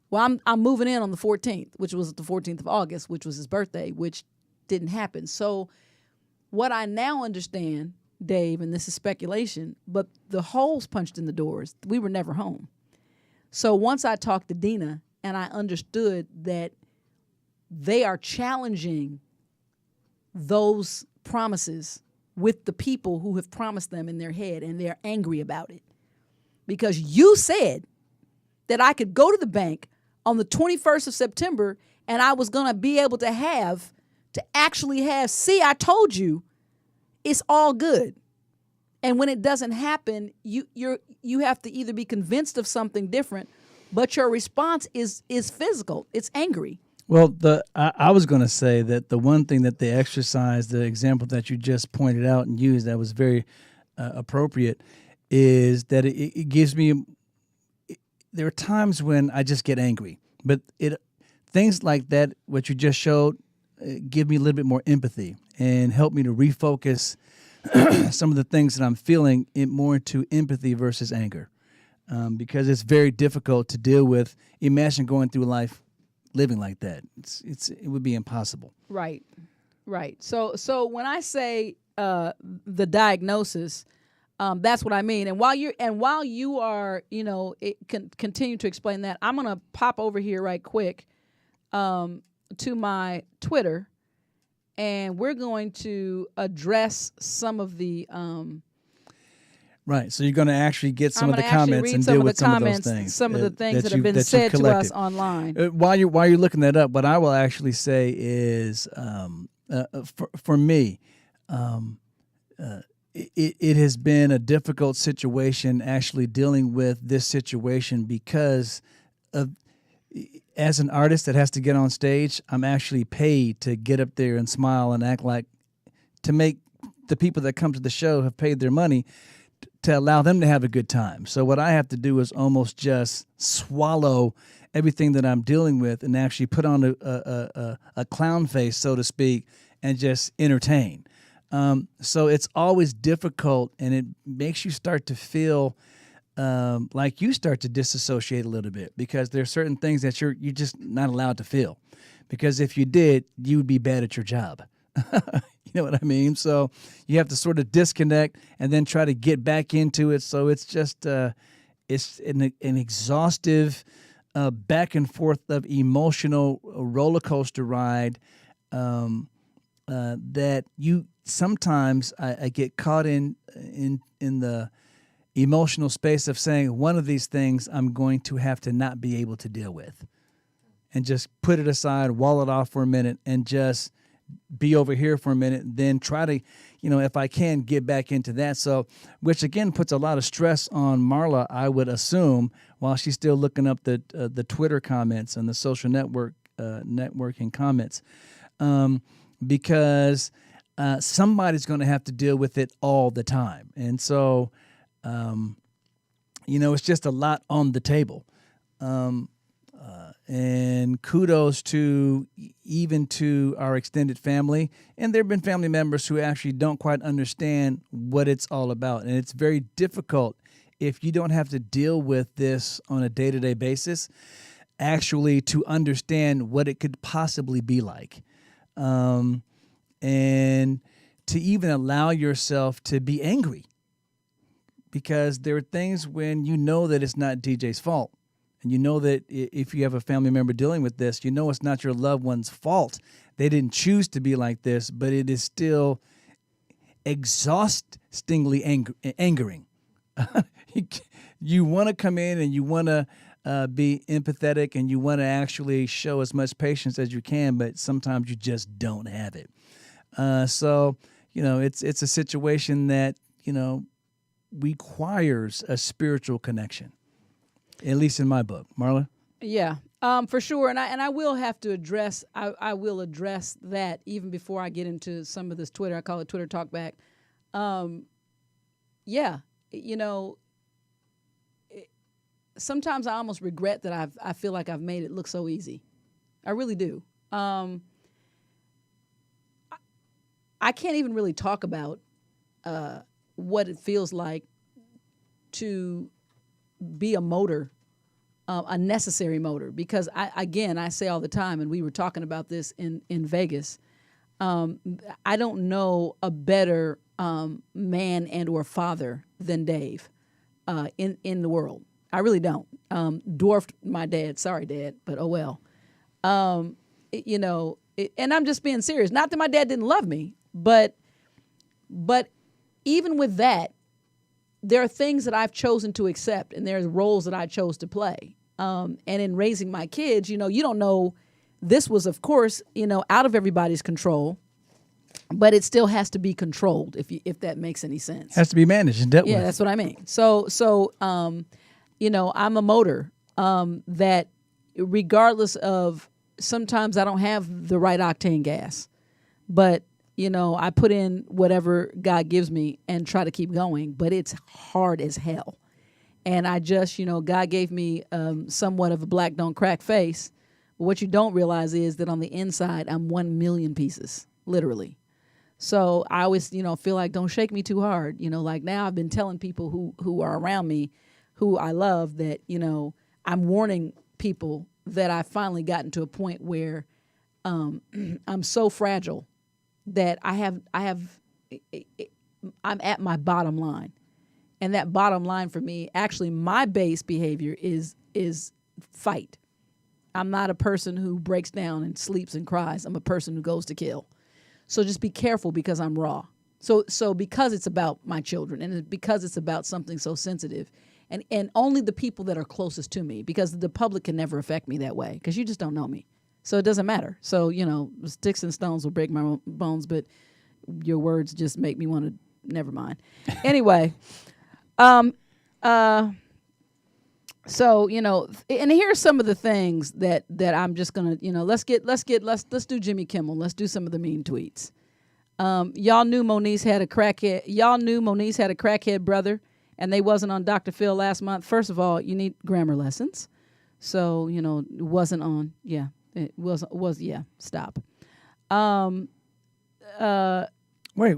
Well, I'm moving in on the 14th, which was the 14th of August, which was his birthday, which didn't happen. So what I now understand, Dave, and this is speculation, but the holes punched in the doors, we were never home. So once I talked to Dina and I understood that they are challenging those promises with the people who have promised them in their head, and they're angry about it. Because you said that I could go to the bank on the 21st of September and I was going to be able to actually have, see, I told you, it's all good. And when it doesn't happen, you have to either be convinced of something different, but your response is physical. It's angry. Well, I was going to say that the one thing that they exercise, the example that you just pointed out and used that was very appropriate, is that it gives me. There are times when I just get angry, but things like that, what you just showed, give me a little bit more empathy and help me to refocus some of the things that I'm feeling more into empathy versus anger, because it's very difficult to deal with. Imagine going through life living like that. It would be impossible. Right. So when I say the diagnosis, that's what I mean. And while you are, continue to explain that, I'm gonna pop over here right quick to my Twitter, and we're going to address some of the. Right, so you're going to actually get some of the comments and deal with some of those things. Some of the things that have been said to us online. While you're looking that up, what I will actually say is, for me, it has been a difficult situation actually dealing with this situation because of, as an artist that has to get on stage, I'm actually paid to get up there and smile and act like, to make the people that come to the show have paid their money to allow them to have a good time. So what I have to do is almost just swallow everything that I'm dealing with and actually put on a clown face, so to speak, and just entertain. So it's always difficult, and it makes you start to feel like you start to disassociate a little bit, because there's certain things that you're just not allowed to feel, because if you did, you would be bad at your job. You know what I mean? So you have to sort of disconnect and then try to get back into it. So it's just it's an exhaustive back and forth of emotional roller coaster ride that you sometimes I get caught in the emotional space of saying, one of these things I'm going to have to not be able to deal with, and just put it aside, wall it off for a minute, and just be over here for a minute, then try to, if I can, get back into that. So, which again puts a lot of stress on Marla, I would assume, while she's still looking up the Twitter comments and the social networking comments, because somebody's going to have to deal with it all the time. And so, it's just a lot on the table. And kudos to our extended family. And there have been family members who actually don't quite understand what it's all about. And it's very difficult if you don't have to deal with this on a day-to-day basis, actually to understand what it could possibly be like. And to even allow yourself to be angry. Because there are things when you know that it's not DJ's fault. And you know that if you have a family member dealing with this, it's not your loved one's fault. They didn't choose to be like this, but it is still exhaustingly angering. You want to come in and you want to be empathetic, and you want to actually show as much patience as you can, but sometimes you just don't have it. So it's a situation that, requires a spiritual connection. At least in my book. Marla? Yeah, for sure. And I will have to address, I will address that even before I get into some of this Twitter. I call it Twitter Talk Back. yeah, you know, sometimes I almost regret that I feel like I've made it look so easy. I really do. I can't even really talk about what it feels like to be a motor, a necessary motor, because I say all the time, and we were talking about this in Vegas. I don't know a better man and or father than Dave in the world. I really don't. Dwarfed my dad. Sorry, Dad, but oh well. You know, and I'm just being serious. Not that my dad didn't love me, but even with that, there are things that I've chosen to accept, and there's roles that I chose to play. And in raising my kids, you know, you don't know. This was, of course, you know, out of everybody's control, but it still has to be controlled. If that makes any sense, has to be managed and dealt with. Yeah, that's what I mean. So, you know, I'm a motor that, regardless of, sometimes I don't have the right octane gas, but you know, I put in whatever God gives me and try to keep going, but it's hard as hell. And I just, you know, God gave me somewhat of a black don't crack face. But what you don't realize is that on the inside, I'm 1 million pieces, literally. So I always, you know, feel like don't shake me too hard. You know, like now I've been telling people who are around me, who I love, that, you know, I'm warning people that I've finally gotten to a point where I'm so fragile that I'm at my bottom line. And that bottom line for me, actually my base behavior is fight. I'm not a person who breaks down and sleeps and cries. I'm a person who goes to kill. So just be careful, because I'm raw. So because it's about my children, and because it's about something so sensitive, and only the people that are closest to me, because the public can never affect me that way, because you just don't know me. So it doesn't matter. So, you know, sticks and stones will break my bones, but your words just make me want to, never mind. Anyway, so, you know, and here's some of the things that I'm just going to, you know, let's do Jimmy Kimmel. Let's do some of the mean tweets. Y'all knew Moniz had a crackhead brother, and they wasn't on Dr. Phil last month. First of all, you need grammar lessons. So, you know, it wasn't on. Yeah. It was stop. Wait,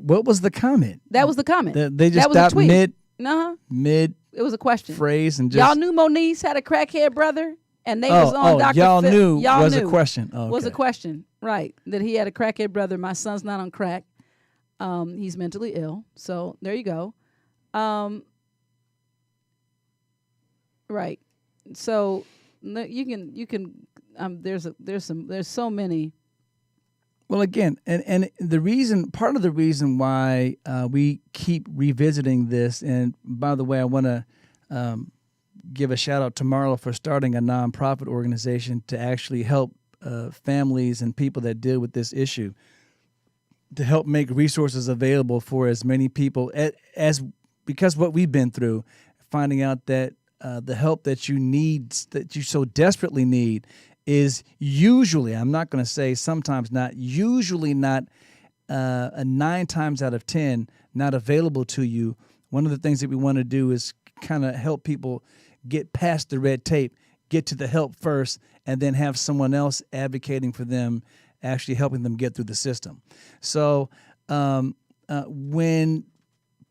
what was the comment? That was the comment. They just stopped mid. It was a question. Phrase and just. Y'all knew Moniz had a crackhead brother, and they was on Dr. Y'all Phil. knew Y'all was knew a question. Oh, okay. Was a question, right? That he had a crackhead brother. My son's not on crack. He's mentally ill. So there you go. Right. So you can. There's so many. Well, again, and part of the reason why we keep revisiting this, and by the way, I want to give a shout out to Marla for starting a nonprofit organization to actually help families and people that deal with this issue, to help make resources available for as many people as because what we've been through, finding out that the help that you need, that you so desperately need, is usually, I'm not going to say sometimes not, usually not, 9 times out of 10 not available to you. One of the things that we want to do is kind of help people get past the red tape, get to the help first, and then have someone else advocating for them, actually helping them get through the system. So when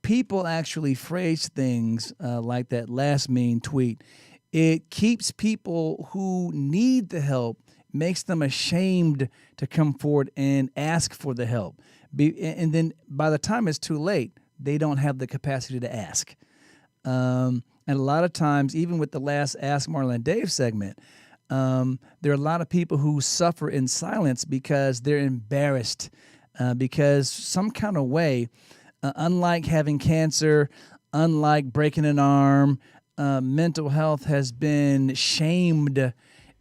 people actually phrase things like that last mean tweet, it keeps people who need the help, makes them ashamed to come forward and ask for the help. And then by the time it's too late, they don't have the capacity to ask. And a lot of times, even with the last Ask Marla and Dave segment, there are a lot of people who suffer in silence because they're embarrassed, because some kind of way, unlike having cancer, unlike breaking an arm, mental health has been shamed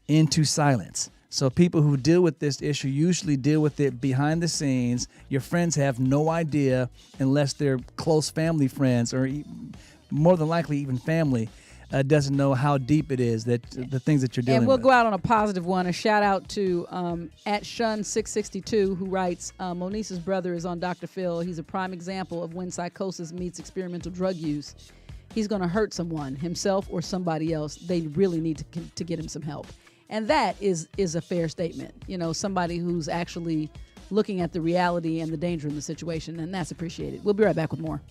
into silence. So people who deal with this issue usually deal with it behind the scenes. Your friends have no idea, unless they're close family friends, or more than likely even family. doesn't know how deep it is, that the things that you're dealing And we'll with. go out on a positive one. A shout out to at Shun662 who writes, Monice's brother is on Dr. Phil. He's a prime example of when psychosis meets experimental drug use. He's going to hurt someone, himself or somebody else. They really need to get him some help. And that is a fair statement. You know, somebody who's actually looking at the reality and the danger in the situation, and that's appreciated. We'll be right back with more.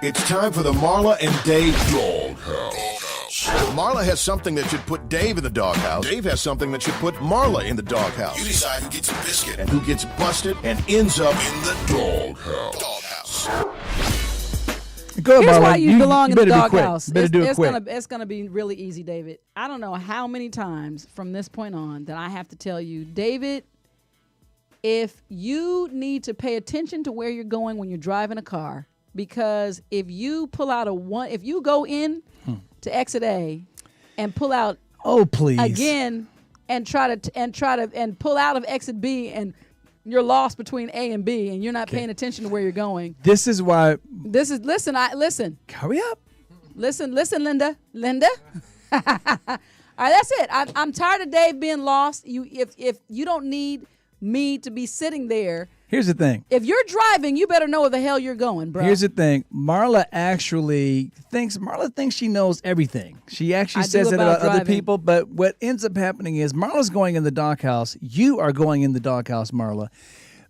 It's time for the Marla and Dave Doghouse. Marla has something that should put Dave in the doghouse. Dave has something that should put Marla in the doghouse. You decide who gets a biscuit and who gets busted and ends up in the doghouse. Go, Here's Marla. why you belong in the better be quick. doghouse. Better do it quick. It's gonna be really easy, David. I don't know how many times from this point on that I have to tell you, David, if you need to pay attention to where you're going when you're driving a car, because if you pull out if you go in to exit A and pull out please again and try to pull out of exit B and you're lost between A and B and you're not paying attention to where you're going. This is why. Listen. Hurry up. Listen, Linda. All right, that's it. I'm tired of Dave being lost. If you don't need me to be sitting there. Here's the thing. If you're driving, you better know where the hell you're going, bro. Here's the thing. Marla thinks she knows everything. She actually says it about other people, but what ends up happening is Marla's going in the doghouse. You are going in the doghouse, Marla.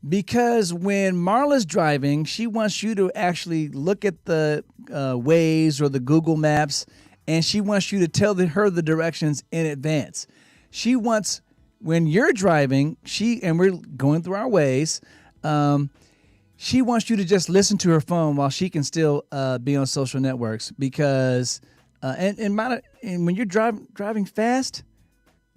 Because when Marla's driving, she wants you to actually look at the Waze or the Google Maps, and she wants you to tell her the directions in advance. She wants, when you're driving, and we're going through our Waze, she wants you to just listen to her phone while she can still be on social networks. Because and when you're driving fast,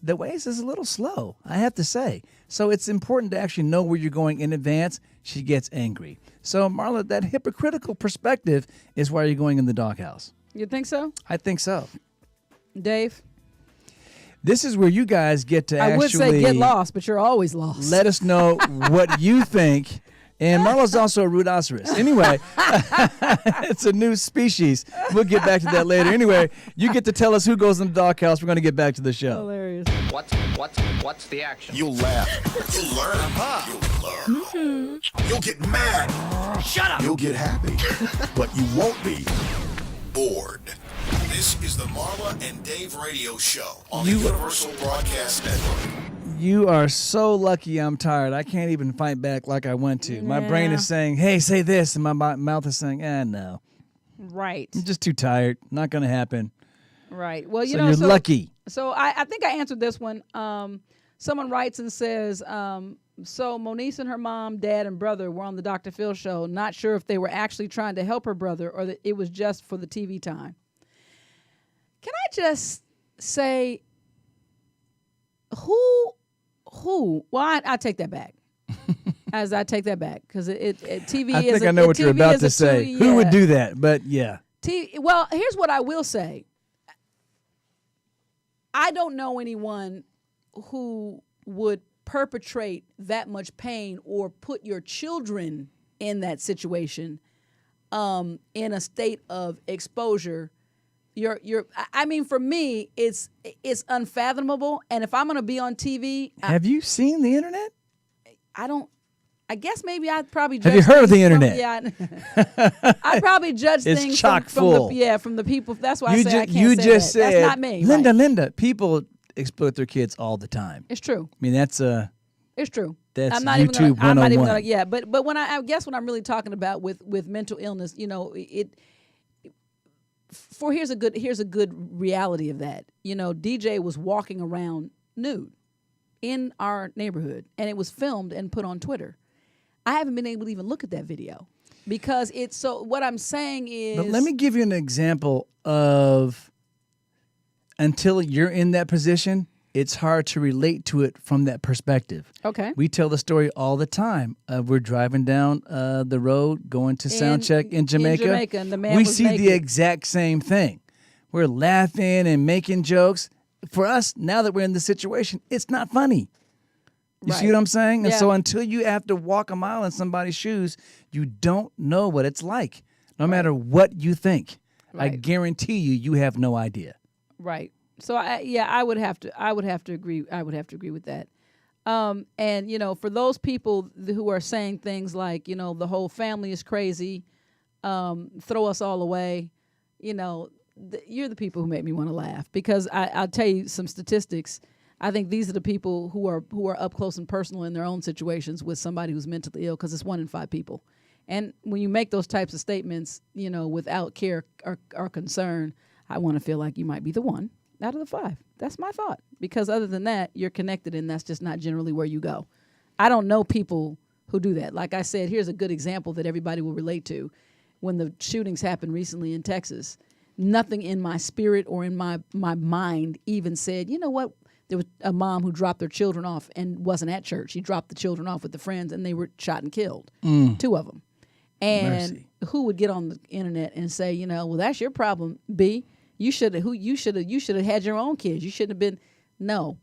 the Waze is a little slow, I have to say. So it's important to actually know where you're going in advance. She gets angry. So, Marla, that hypocritical perspective is why you're going in the doghouse. You think so? I think so. Dave? This is where you guys get to I would say get lost, but you're always lost. Let us know what you think. And Marla's also a rhinoceros. Anyway, it's a new species. We'll get back to that later. Anyway, you get to tell us who goes in the doghouse. We're going to get back to the show. Hilarious. What's the action? You'll laugh. You'll learn. You'll learn. You'll get mad. Shut up. You'll get happy. But you won't be bored. This is the Marla and Dave radio show on the Universal Broadcast Network. You are so lucky I'm tired. I can't even fight back like I want to. My brain is saying, hey, say this. And my mouth is saying, no. Right. I'm just too tired. Not going to happen. Right. Well, you're lucky. So I think I answered this one. Someone writes and says, so Monice and her mom, dad, and brother were on the Dr. Phil show. Not sure if they were actually trying to help her brother or that it was just for the TV time. Can I just say who? Well, I take that back. I take that back because TV I is. I think I know what you're about to say. Who would do that? But yeah. Well, here's what I will say. I don't know anyone who would perpetrate that much pain or put your children in that situation, in a state of exposure. I mean, for me, it's unfathomable. And if I'm going to be on TV, have you seen the internet? I guess maybe I'd probably judge. Have you heard of the internet? I probably judge it's things chock full. From the people. That's why I say I can't you say just that. Said, that's not me. Linda, people exploit their kids all the time. It's true. I mean, it's true. That's I'm not YouTube even gonna, I'm not even 101. gonna, yeah. But when I guess what I'm really talking about with mental illness, here's a good reality of that. DJ was walking around nude in our neighborhood, and it was filmed and put on Twitter. I haven't been able to even look at that video because it's so. What I'm saying is, but let me give you an example of until you're in that position, it's hard to relate to it from that perspective. Okay. We tell the story all the time. We're driving down the road, going to sound check in Jamaica. And the man we was see naked. the exact same thing. We're laughing and making jokes. For us, now that we're in the situation, it's not funny. You see what I'm saying? And so until you have to walk a mile in somebody's shoes, you don't know what it's like, no matter what you think. I guarantee you have no idea. Right. So I would have to agree. I would have to agree with that. And for those people who are saying things like, the whole family is crazy, throw us all away, you're the people who make me want to laugh, because I'll tell you some statistics. I think these are the people who are up close and personal in their own situations with somebody who's mentally ill, because it's 1 in 5 people. And when you make those types of statements, without care or concern, I want to feel like you might be the 1 out of the 5. That's my thought. Because other than that, you're connected, and that's just not generally where you go. I don't know people who do that. Like I said, here's a good example that everybody will relate to. When the shootings happened recently in Texas, nothing in my spirit or in my mind even said, you know what? There was a mom who dropped their children off and wasn't at church. She dropped the children off with the friends, and they were shot and killed. 2 of them. And Mercy. Who would get on the internet and say, well, that's your problem, B. You should have had your own kids. You shouldn't have been. No,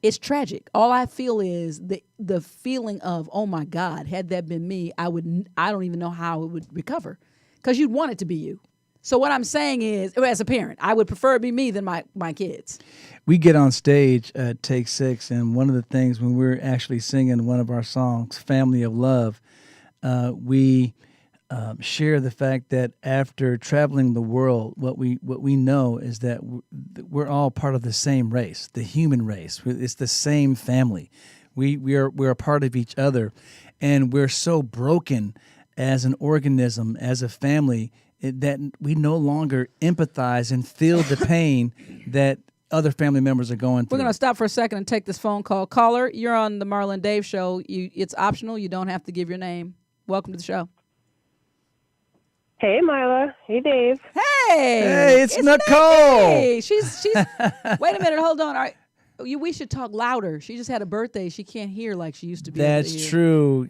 it's tragic. All I feel is the feeling of, oh my God, had that been me, I don't even know how it would recover, because you'd want it to be you. So what I'm saying is, as a parent, I would prefer it be me than my kids. We get on stage at Take 6, and one of the things when we're actually singing one of our songs, Family of Love, we share the fact that after traveling the world, what we know is that we're all part of the same race, the human race. It's the same family. We're a part of each other, and we're so broken as an organism, as a family, that we no longer empathize and feel the pain that other family members are going through. We're going to stop for a second and take this phone call. Caller, you're on the Marla and Dave show. It's optional. You don't have to give your name. Welcome to the show. Hey, Marla. Hey, Dave. Hey, it's Nicole. Nikki. She's. Wait a minute. Hold on. All right. We should talk louder. She just had a birthday. She can't hear like she used to be. That's true.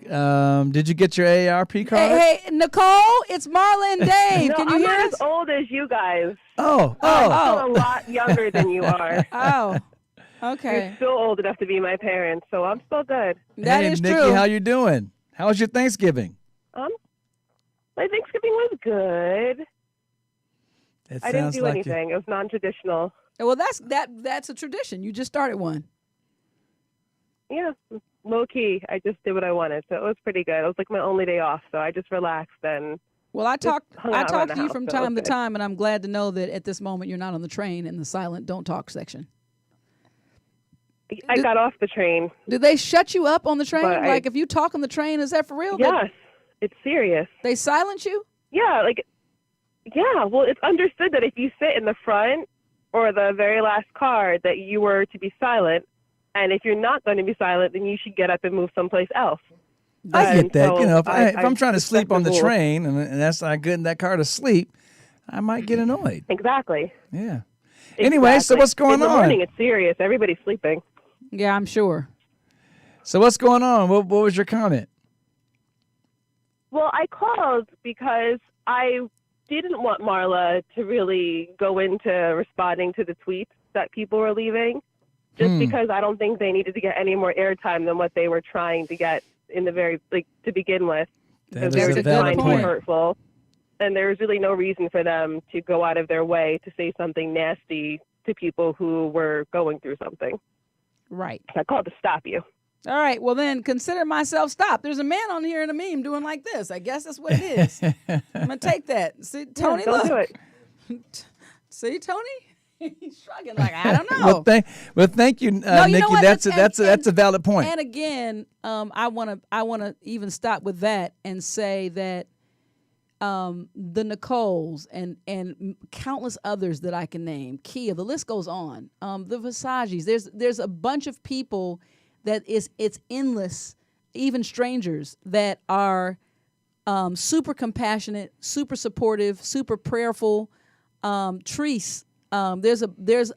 Did you get your AARP card? Hey, Nicole, it's Marla and Dave. No, Can you I'm hear not us? as old as you guys. Oh. I'm still a lot younger than you are. Oh, okay. You're still old enough to be my parents, so I'm still good. That hey, is Nikki, true. how you doing? How was your Thanksgiving? My Thanksgiving was good. I didn't do anything. It was non-traditional. Well, that's a tradition. You just started one. Yeah, low key. I just did what I wanted, so it was pretty good. It was like my only day off, so I just relaxed and. Well, I talk to you from time to good. time, and I'm glad to know that at this moment you're not on the train in the silent don't talk section. I got off the train. Did they shut you up on the train? Like if you talk on the train, is that for real? Yes, it's serious. They silence you? Yeah, well, it's understood that if you sit in the front or the very last car that you were to be silent, and if you're not going to be silent, then you should get up and move someplace else. I get that. So if I'm trying to sleep on the train and that's not good in that car to sleep, I might get annoyed. Exactly. Yeah. Anyway, so what's going on? In the morning, it's serious. Everybody's sleeping. Yeah, I'm sure. So what's going on? What was your comment? Well, I called because I didn't want Marla to really go into responding to the tweets that people were leaving, just because I don't think they needed to get any more airtime than what they were trying to get in the to begin with. That they were is a just valid trying to point. be hurtful, and there was really no reason for them to go out of their way to say something nasty to people who were going through something. Right. So I called to stop you. All right. Well, then consider myself stopped. There's a man on here in a meme doing like this. I guess that's what it is. I'm going to take that. See, Tony, don't look. do it. See, Tony? He's shrugging like, I don't know. Thank you, Nikki. That's a valid point. And again, I want to even stop with that and say that the Nicoles and countless others that I can name, Kia, the list goes on. The Visagis, there's a bunch of people that it's endless, even strangers that are super compassionate, super supportive, super prayerful. Treese, there's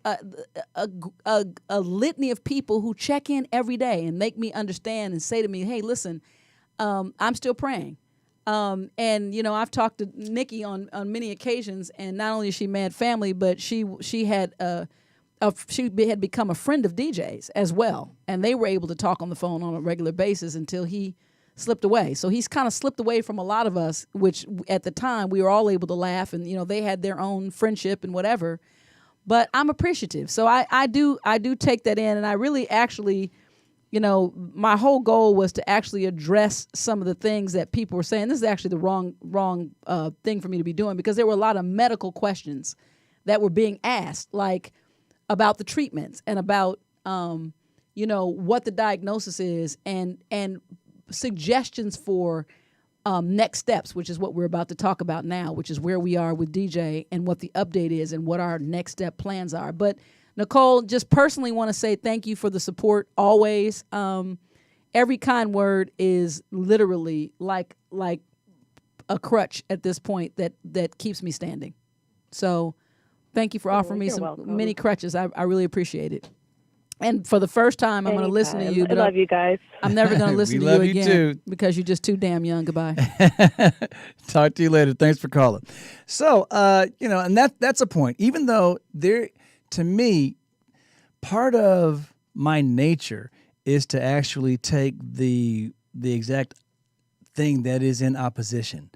a litany of people who check in every day and make me understand and say to me, hey, listen, I'm still praying. And I've talked to Nikki on many occasions, and not only is she mad family, but she had become a friend of DJ's as well, and they were able to talk on the phone on a regular basis until he slipped away. So he's kind of slipped away from a lot of us, which at the time we were all able to laugh, and they had their own friendship and whatever. But I'm appreciative. So I do take that in, and I really actually, my whole goal was to actually address some of the things that people were saying. This is actually the wrong thing for me to be doing, because there were a lot of medical questions that were being asked, like about the treatments and about what the diagnosis is, and suggestions for next steps, which is what we're about to talk about now, which is where we are with DJ and what the update is and what our next step plans are. But Nicole, just personally want to say thank you for the support always. Every kind word is literally like a crutch at this point that keeps me standing. So thank you for offering me many crutches. I really appreciate it. And for the first time, I'm going to listen to you. I love you guys. I'm never going to listen to you again too. because you're just too damn young. Goodbye. Talk to you later. Thanks for calling. So, and that's a point. Even though to me, part of my nature is to actually take the exact thing that is in opposition,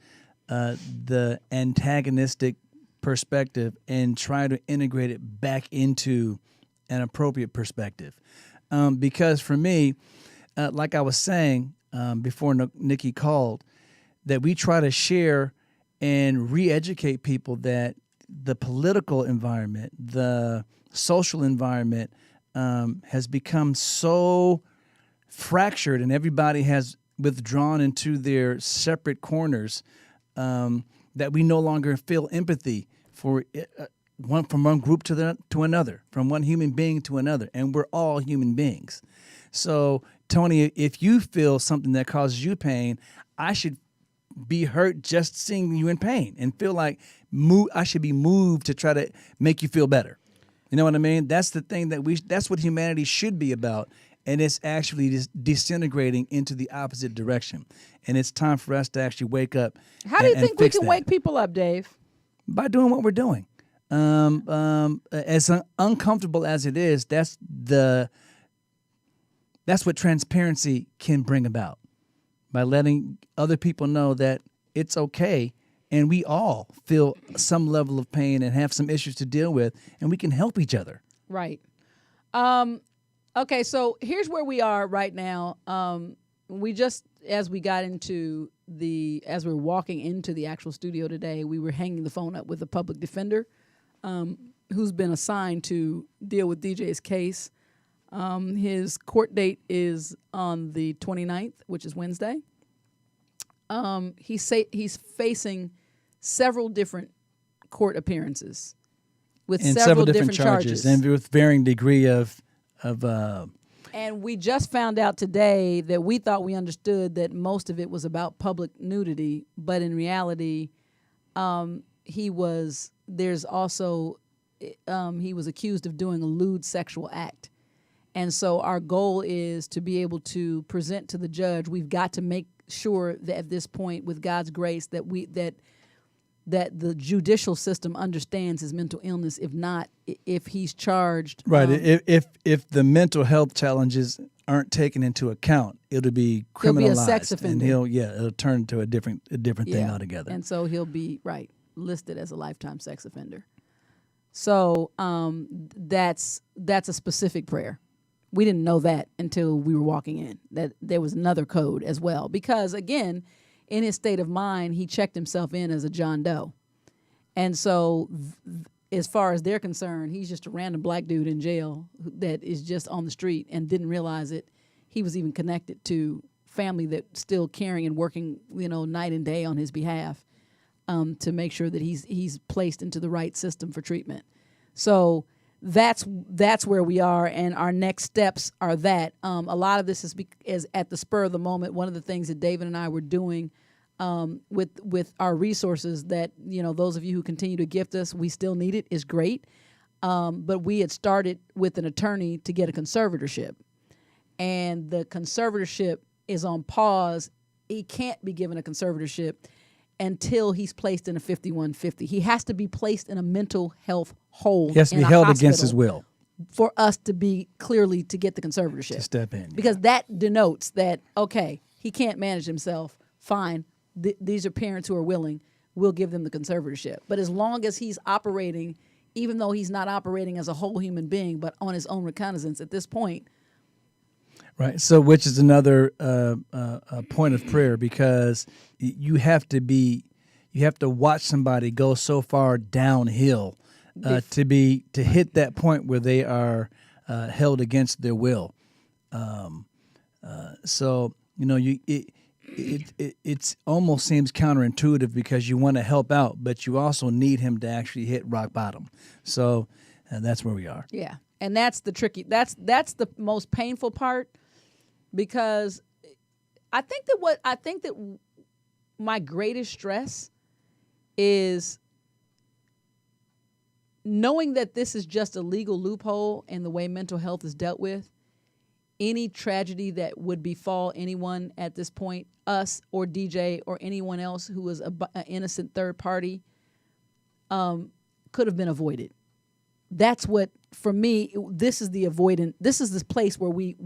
the antagonistic perspective, and try to integrate it back into an appropriate perspective. Because for me, like I was saying before Nikki called, that we try to share and re-educate people that the political environment, the social environment has become so fractured, and everybody has withdrawn into their separate corners, that we no longer feel empathy for from one group to another, from one human being to another, and we're all human beings. So, Tony, if you feel something that causes you pain, I should be hurt just seeing you in pain and feel like I should be moved to try to make you feel better. You know what I mean? That's the thing that's what humanity should be about, and it's actually just disintegrating into the opposite direction. And it's time for us to actually wake up. How do you think we can wake people up, Dave? By doing what we're doing. As uncomfortable as it is, that's what transparency can bring about, by letting other people know that it's okay, and we all feel some level of pain and have some issues to deal with, and we can help each other. Right. Okay, so here's where we are right now. We just, as we were walking into the actual studio today, we were hanging the phone up with a public defender who's been assigned to deal with DJ's case. His court date is on the 29th, which is Wednesday. He's facing several different court appearances with several different charges, and with varying degree of. And we just found out today that we thought we understood that most of it was about public nudity, but in reality, he was accused of doing a lewd sexual act. And so our goal is to be able to present to the judge. We've got to make sure that at this point, with God's grace, that the judicial system understands his mental illness. If not, if he's charged, right? If the mental health challenges aren't taken into account, it'll be criminalized. He'll be a sex offender, and it'll turn to a different thing altogether. And so he'll be listed as a lifetime sex offender. So that's a specific prayer. We didn't know that until we were walking in, that there was another code as well. Because, again, in his state of mind, he checked himself in as a John Doe. And so as far as they're concerned, he's just a random black dude in jail that is just on the street and didn't realize it. He was even connected to family that's still caring and working, night and day on his behalf to make sure that he's placed into the right system for treatment. So that's where we are, and our next steps are that. A lot of this is at the spur of the moment. One of the things that David and I were doing with our resources that, those of you who continue to gift us, we still need it, is great. But we had started with an attorney to get a conservatorship, and the conservatorship is on pause. He can't be given a conservatorship until he's placed in a 5150. He has to be placed in a mental health hold. He has to be held against his will for us to be to get the conservatorship. To step in. Because that denotes that, okay, he can't manage himself, fine. These are parents who are willing. We'll give them the conservatorship. But as long as he's operating, even though he's not operating as a whole human being, but on his own recognizance at this point. Right. So, which is another point of prayer, because you have to watch somebody go so far downhill to hit that point where they are held against their will. So it almost seems counterintuitive, because you want to help out, but you also need him to actually hit rock bottom. So that's where we are. Yeah, and that's the tricky. That's the most painful part, because I think that my greatest stress is knowing that this is just a legal loophole in the way mental health is dealt with. Any tragedy that would befall anyone at this point, us or DJ or anyone else who was an innocent third party, could have been avoided. That's what, for me, this is the avoidant. This is this place where we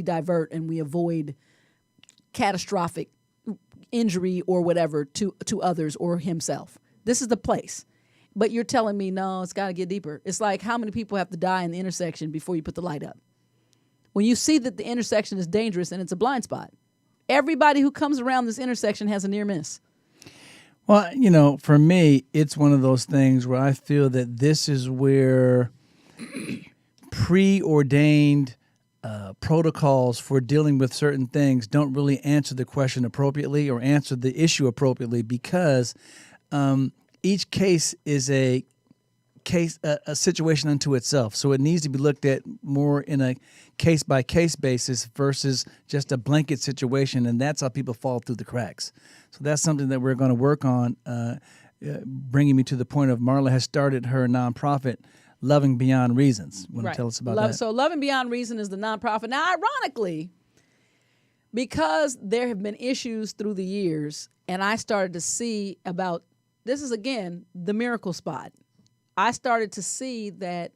divert and we avoid catastrophic injury or whatever to others or himself. This is the place. But you're telling me, no, it's got to get deeper. It's like, how many people have to die in the intersection before you put the light up? When you see that the intersection is dangerous and it's a blind spot, everybody who comes around this intersection has a near miss. Well, for me, it's one of those things where I feel that this is where preordained protocols for dealing with certain things don't really answer the question appropriately or answer the issue appropriately, because each case is a situation unto itself. So it needs to be looked at more in a case-by-case basis versus just a blanket situation, and that's how people fall through the cracks. So that's something that we're going to work on, bringing me to the point of Marla has started her nonprofit, Loving Beyond Reasons. Want to tell us about that? So Loving Beyond Reason is the nonprofit. Now, ironically, because there have been issues through the years, and I started to see about, this is, again, the miracle spot. I started to see that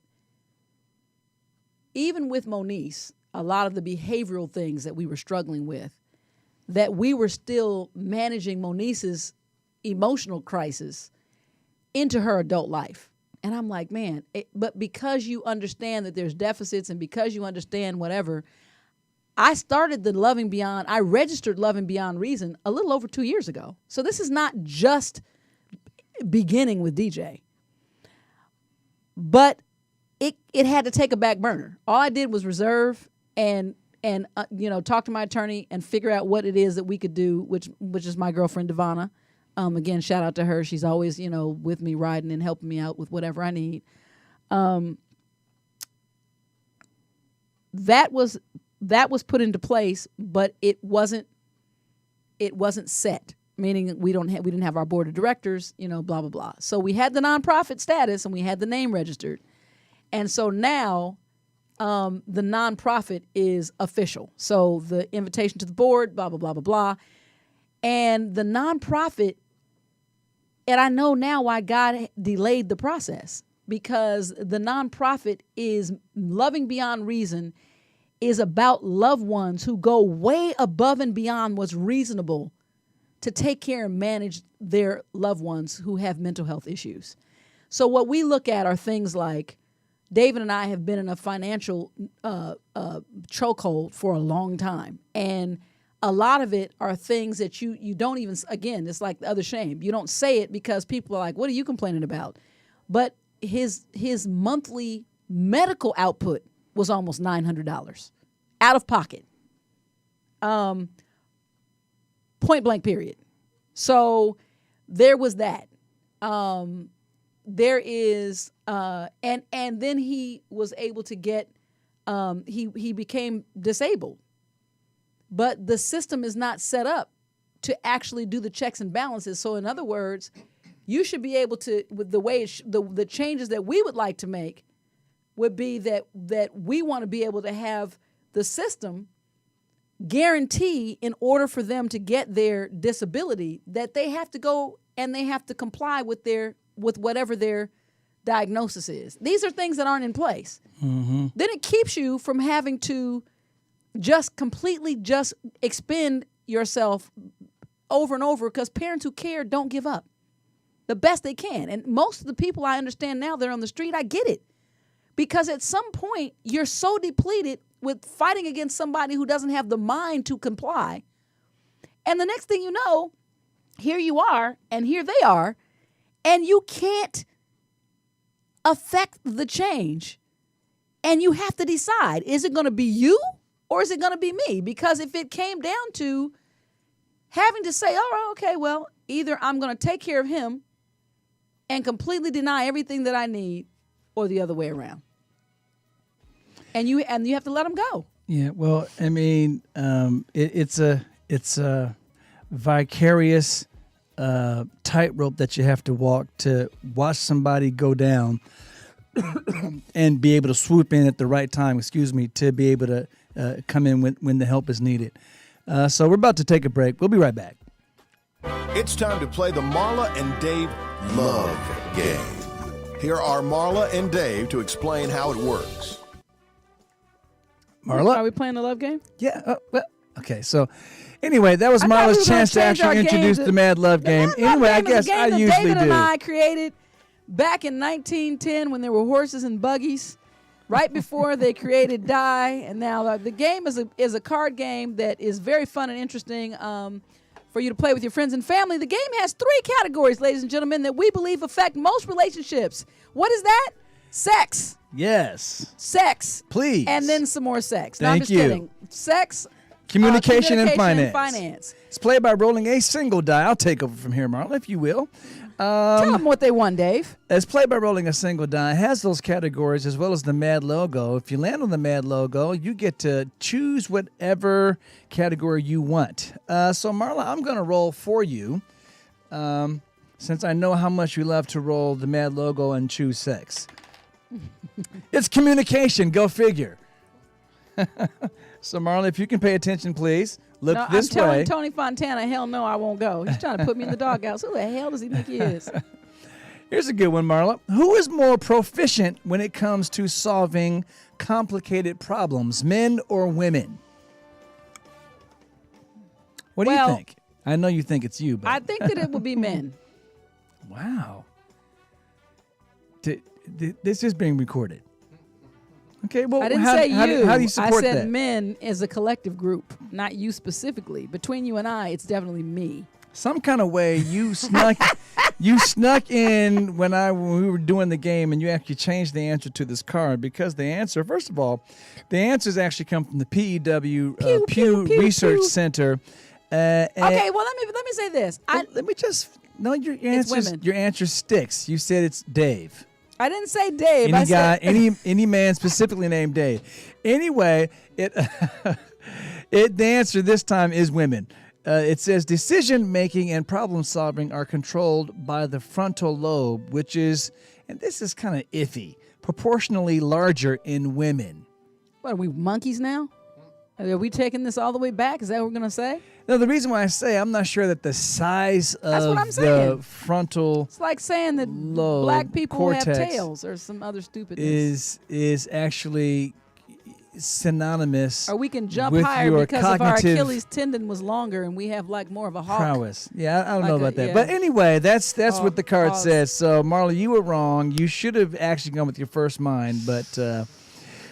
even with Moniece, a lot of the behavioral things that we were struggling with, that we were still managing Moniece's emotional crisis into her adult life. And I'm like, man, but because you understand that there's deficits and because you understand whatever, I started I registered Loving Beyond Reason a little over 2 years ago. So this is not just beginning with DJ. But it had to take a back burner. All I did was reserve and talk to my attorney and figure out what it is that we could do, which is my girlfriend Devonna. Again, shout out to her. She's always with me riding and helping me out with whatever I need. That was put into place, but it wasn't set. Meaning we didn't have our board of directors, blah, blah, blah. So we had the nonprofit status and we had the name registered. And so now the nonprofit is official. So the invitation to the board, blah, blah, blah, blah, blah. And the nonprofit, and I know now why God delayed the process, because the nonprofit is Loving Beyond Reason is about loved ones who go way above and beyond what's reasonable to take care and manage their loved ones who have mental health issues. So what we look at are things like, David and I have been in a financial chokehold for a long time. And a lot of it are things that you don't even, again, it's like the other shame. You don't say it because people are like, what are you complaining about? But his monthly medical output was almost $900 out of pocket. Point blank period. So there was that. There is, and then he was able to get, he became disabled. But the system is not set up to actually do the checks and balances. So in other words, you should be able to, with the way the changes that we would like to make would be that we want to be able to have the system guarantee, in order for them to get their disability, that they have to go and they have to comply with whatever their diagnosis is. These are things that aren't in place. Mm-hmm. Then it keeps you from having to just completely just expend yourself over and over, because parents who care don't give up the best they can. And most of the people I understand now, they're on the street, I get it. Because at some point, you're so depleted with fighting against somebody who doesn't have the mind to comply. And the next thing you know, here you are, and here they are, and you can't affect the change. And you have to decide, is it going to be you or is it going to be me? Because if it came down to having to say, all right, okay, well, either I'm going to take care of him and completely deny everything that I need, or the other way around. And you have to let him go. Yeah, well, I mean, it's a vicarious tightrope that you have to walk to watch somebody go down and be able to swoop in at the right time, to be able to come in when the help is needed. So we're about to take a break. We'll be right back. It's time to play the Marla and Dave Love Game. Here are Marla and Dave to explain how it works. Marla? Are we playing the love game? Yeah. Well, okay, so anyway, that was I thought we Marla's were gonna chance to change our actually introduce game the MaD Love Game. Anyway, I guess I usually David do. and I created back in 1910 when there were horses and buggies, right before they created Die. And now the game is a card game that is very fun and interesting for you to play with your friends and family. The game has 3 categories, ladies and gentlemen, that we believe affect most relationships. What is that? Sex. Yes. Sex. Please. And then some more sex. No, I'm Thank just you. kidding. Sex. Communication and finance. finance. It's played by rolling a single die. I'll take over from here, Marla, if you will. Tell them what they won, Dave. It's played by rolling a single die. It has those categories as well as the MaD logo. If you land on the MaD logo, you get to choose whatever category you want. So, Marla, I'm going to roll for you since I know how much you love to roll the MaD logo and choose sex. It's communication. Go figure. So, Marla, if you can pay attention, please. Look this way. I'm telling Tony Fontana, hell no, I won't go. He's trying to put me in the doghouse. Who the hell does he think he is? Here's a good one, Marla. Who is more proficient when it comes to solving complicated problems, men or women? What do you think? I know you think it's you, but I think that it would be men. Wow. This is being recorded. Okay, well, I didn't say you. How do you support that? I said that? men as a collective group, not you specifically. Between you and I, it's definitely me. Some kind of way you snuck in when we were doing the game, and you actually changed the answer to this card, because the answer, first of all, the answers actually come from the PEW Pew Research Center. Okay, well let me say this. Your answer sticks. You said it's Dave. I didn't say Dave. Any man specifically named Dave. Anyway, the answer this time is women. It says decision making and problem solving are controlled by the frontal lobe, which is, and this is kind of iffy, proportionally larger in women. What, are we monkeys now? Are we taking this all the way back? Is that what we're going to say? No, the reason why I say I'm not sure that the size of the frontal it's like saying that lobe, black people have cortex tails or some other stupidness. Is actually synonymous. Or we can jump with higher your because of our cognitive Achilles tendon was longer and we have like more of a hawk. prowess. Yeah, I don't know about that. yeah. But anyway, that's what the card Hawk. says. So, Marla, you were wrong. You should have actually gone with your first mind, but you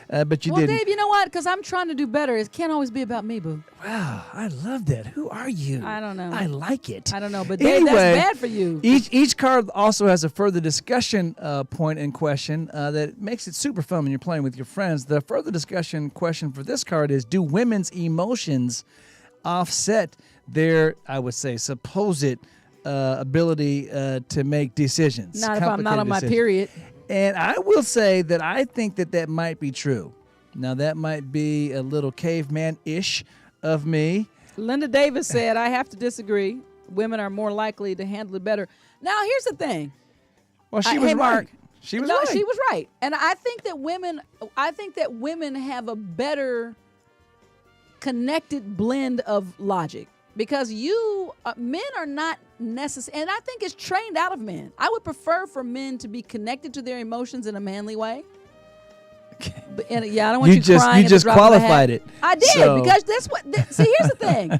didn't. Well, Dave, you know what? Because I'm trying to do better. It can't always be about me, boo. Wow, I love that. Who are you? I don't know. I like it. I don't know, but Dave, Anyway, that's bad for you. Each card also has a further discussion point in question that makes it super fun when you're playing with your friends. The further discussion question for this card is, do women's emotions offset their, I would say, supposed ability to make decisions? Not if I'm not on my period. And I will say that I think that might be true. Now, that might be a little caveman-ish of me. Linda Davis said, I have to disagree. Women are more likely to handle it better. Now, here's the thing. Well, she was right. Mark, She was right. She was right. And I think that women have a better connected blend of logic. Because men are not necessary, and I think it's trained out of men. I would prefer for men to be connected to their emotions in a manly way. But, and, yeah, I don't want you crying. You at just the drop of a qualified hat. it. I did So- because that's what. See, here's the thing.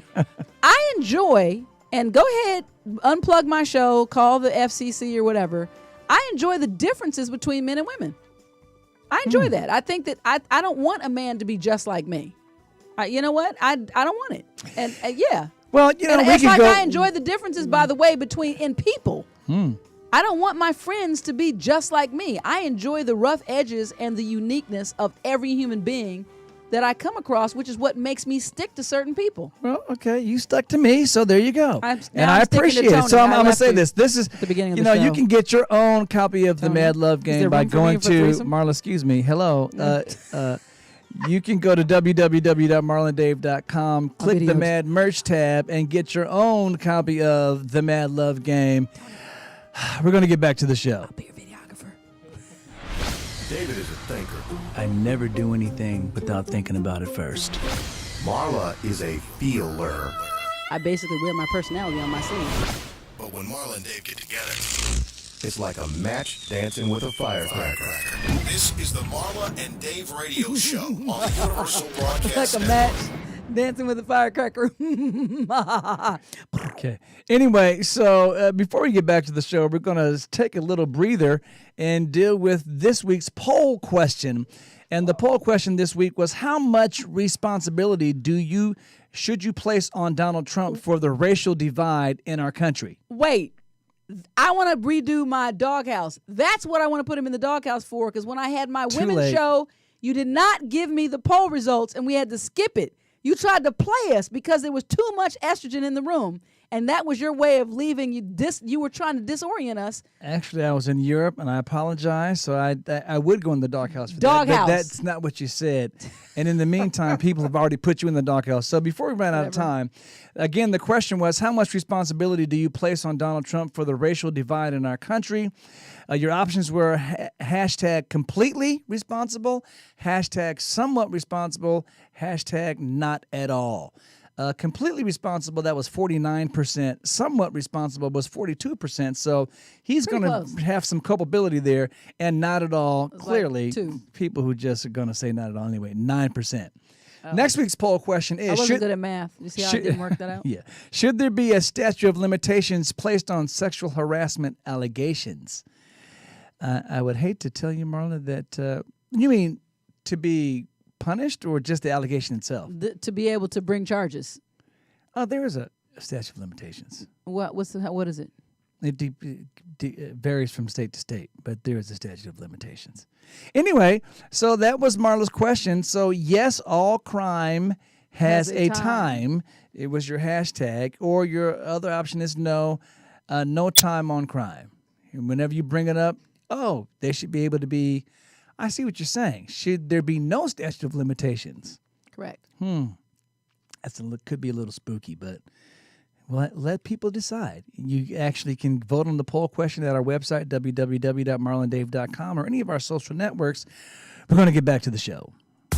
I enjoy, and go ahead, unplug my show, call the FCC or whatever. I enjoy the differences between men and women. I enjoy that. I think that I don't want a man to be just like me. You know what? I don't want it. And yeah. Well, you know, and we it's could like go. I enjoy the differences, by the way, in people. I don't want my friends to be just like me. I enjoy the rough edges and the uniqueness of every human being that I come across, which is what makes me stick to certain people. Well, okay, you stuck to me, so there you go. I'm and sticking I to appreciate it. Tony. So I'm I going to left say you this. This is at the beginning of you the know, you show. can get your own copy of the Mad Love Game there by room for me going for to threesome? Marla. Excuse me. Hello. You can go to www.marlandave.com, click the videos. Mad Merch tab, and get your own copy of the Mad Love Game. We're going to get back to the show. I'll be your videographer. David is a thinker. I never do anything without thinking about it first. Marla is a feeler. I basically wear my personality on my sleeve. But when Marla and Dave get together, it's like a match dancing with a firecracker. This is the Marla and Dave radio show on the Universal Broadcast Like a Network. match dancing with a firecracker. Okay. Anyway, so before we get back to the show, we're going to take a little breather and deal with this week's poll question. And the poll question this week was, how much responsibility should you place on Donald Trump for the racial divide in our country? Wait, I want to redo my doghouse. That's what I want to put him in the doghouse for, because when I had my women's late. show, you did not give me the poll results, and we had to skip it. You tried to play us because there was too much estrogen in the room, and that was your way of leaving. You were trying to disorient us. Actually, I was in Europe, and I apologize. So I would go in the doghouse for Doghouse. that. But that's not what you said. And in the meantime, people have already put you in the doghouse. So before we ran out of time, again, the question was, how much responsibility do you place on Donald Trump for the racial divide in our country? Your options were hashtag completely responsible, hashtag somewhat responsible, hashtag not at all. Completely responsible, that was 49%. Somewhat responsible was 42%. So he's going to have some culpability there. And not at all, clearly, like 2. people who just are going to say not at all anyway, 9%. Next week's poll question is... I wasn't good at math. You see how I didn't work that out? Yeah. Should there be a statute of limitations placed on sexual harassment allegations? I would hate to tell you, Marla, that... you mean to be punished or just the allegation itself? To be able to bring charges. Oh, there is a statute of limitations. What is it? It varies from state to state, but there is a statute of limitations. Anyway, so that was Marla's question. So yes, all crime has a time. It was your hashtag. Or your other option is no time on crime. And whenever you bring it up, they should be able to be... I see what you're saying. Should there be no statute of limitations? Correct. Could be a little spooky, but let people decide. You actually can vote on the poll question at our website, www.marlandave.com, or any of our social networks. We're going to get back to the show.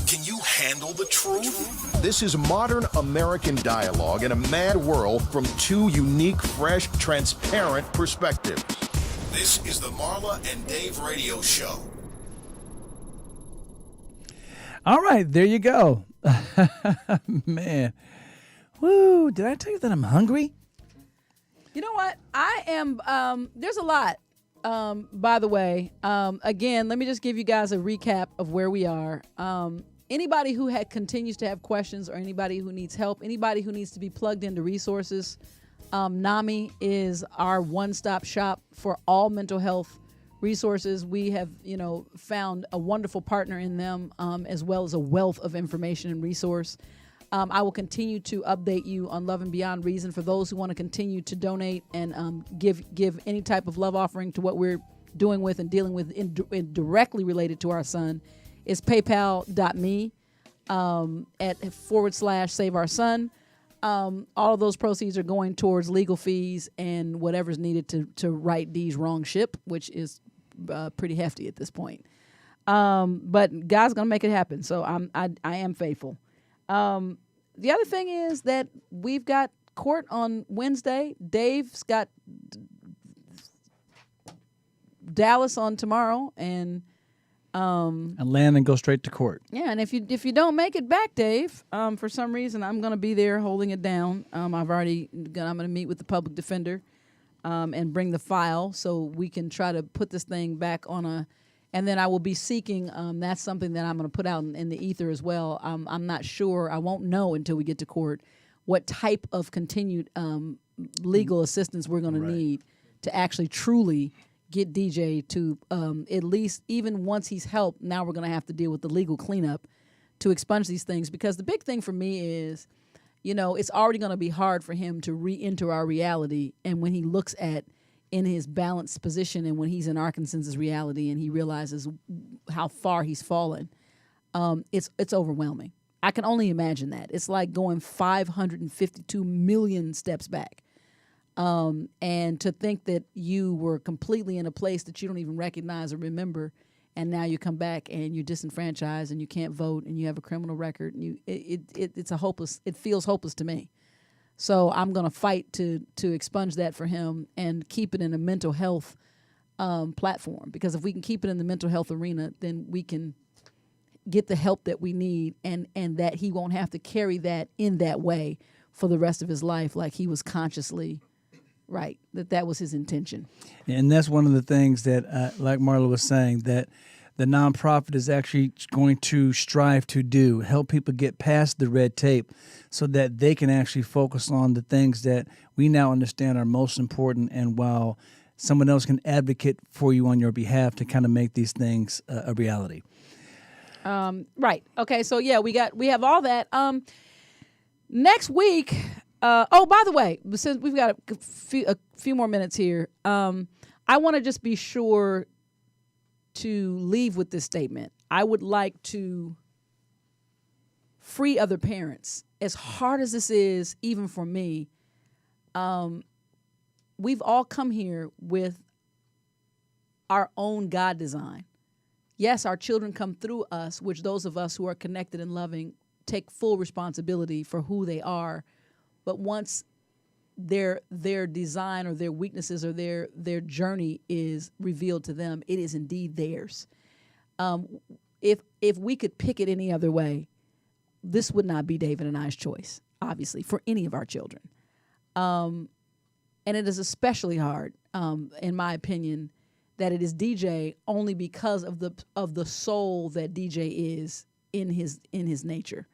Can you handle the truth? This is modern American dialogue in a mad world from two unique, fresh, transparent perspectives. This is the Marla and Dave radio show. All right, there you go. Man. Woo, did I tell you that I'm hungry? You know what? I am, there's a lot, by the way. Again, let me just give you guys a recap of where we are. Anybody who continues to have questions, or anybody who needs help, anybody who needs to be plugged into resources, NAMI is our one-stop shop for all mental health resources. We have, found a wonderful partner in them, as well as a wealth of information and resource. I will continue to update you on Love and Beyond Reason for those who want to continue to donate and give any type of love offering to what we're doing with and dealing with in directly related to our son. Is paypal.me at /Save Our Son. All of those proceeds are going towards legal fees and whatever's needed to right Dee's wrong ship, which is pretty hefty at this point. But God's gonna make it happen. So I am faithful. The other thing is that we've got court on Wednesday. Dave's got Dallas on tomorrow, and And land and go straight to court. Yeah, and if you don't make it back, Dave, for some reason, I'm going to be there holding it down. I'm going to meet with the public defender and bring the file so we can try to put this thing back on a. And then I will be seeking. That's something that I'm going to put out in the ether as well. I'm not sure. I won't know until we get to court what type of continued legal assistance we're going to need to actually truly get DJ to at least, even once he's helped, now we're going to have to deal with the legal cleanup to expunge these things. Because the big thing for me is, it's already going to be hard for him to re-enter our reality. And when he looks at in his balanced position and when he's in Arkansas's reality and he realizes how far he's fallen, it's overwhelming. I can only imagine that. It's like going 552 million steps back. And to think that you were completely in a place that you don't even recognize or remember, and now you come back and you're disenfranchised and you can't vote and you have a criminal record, and it feels hopeless to me. So I'm going to fight to expunge that for him and keep it in a mental health platform, because if we can keep it in the mental health arena, then we can get the help that we need, and that he won't have to carry that in that way for the rest of his life, like he was consciously. Right, that was his intention. And that's one of the things that, like Marla was saying, that the nonprofit is actually going to strive to do, help people get past the red tape so that they can actually focus on the things that we now understand are most important, and while someone else can advocate for you on your behalf to kind of make these things a reality. Right. Okay, so yeah, we have all that. Next week... by the way, since we've got a few more minutes here, I want to just be sure to leave with this statement. I would like to free other parents. As hard as this is, even for me, we've all come here with our own God design. Yes, our children come through us, which those of us who are connected and loving take full responsibility for who they are. But once their design or their weaknesses or their journey is revealed to them, it is indeed theirs. If we could pick it any other way, this would not be David and I's choice, obviously, for any of our children. And it is especially hard, in my opinion, that it is DJ only because of the soul that DJ is in his nature.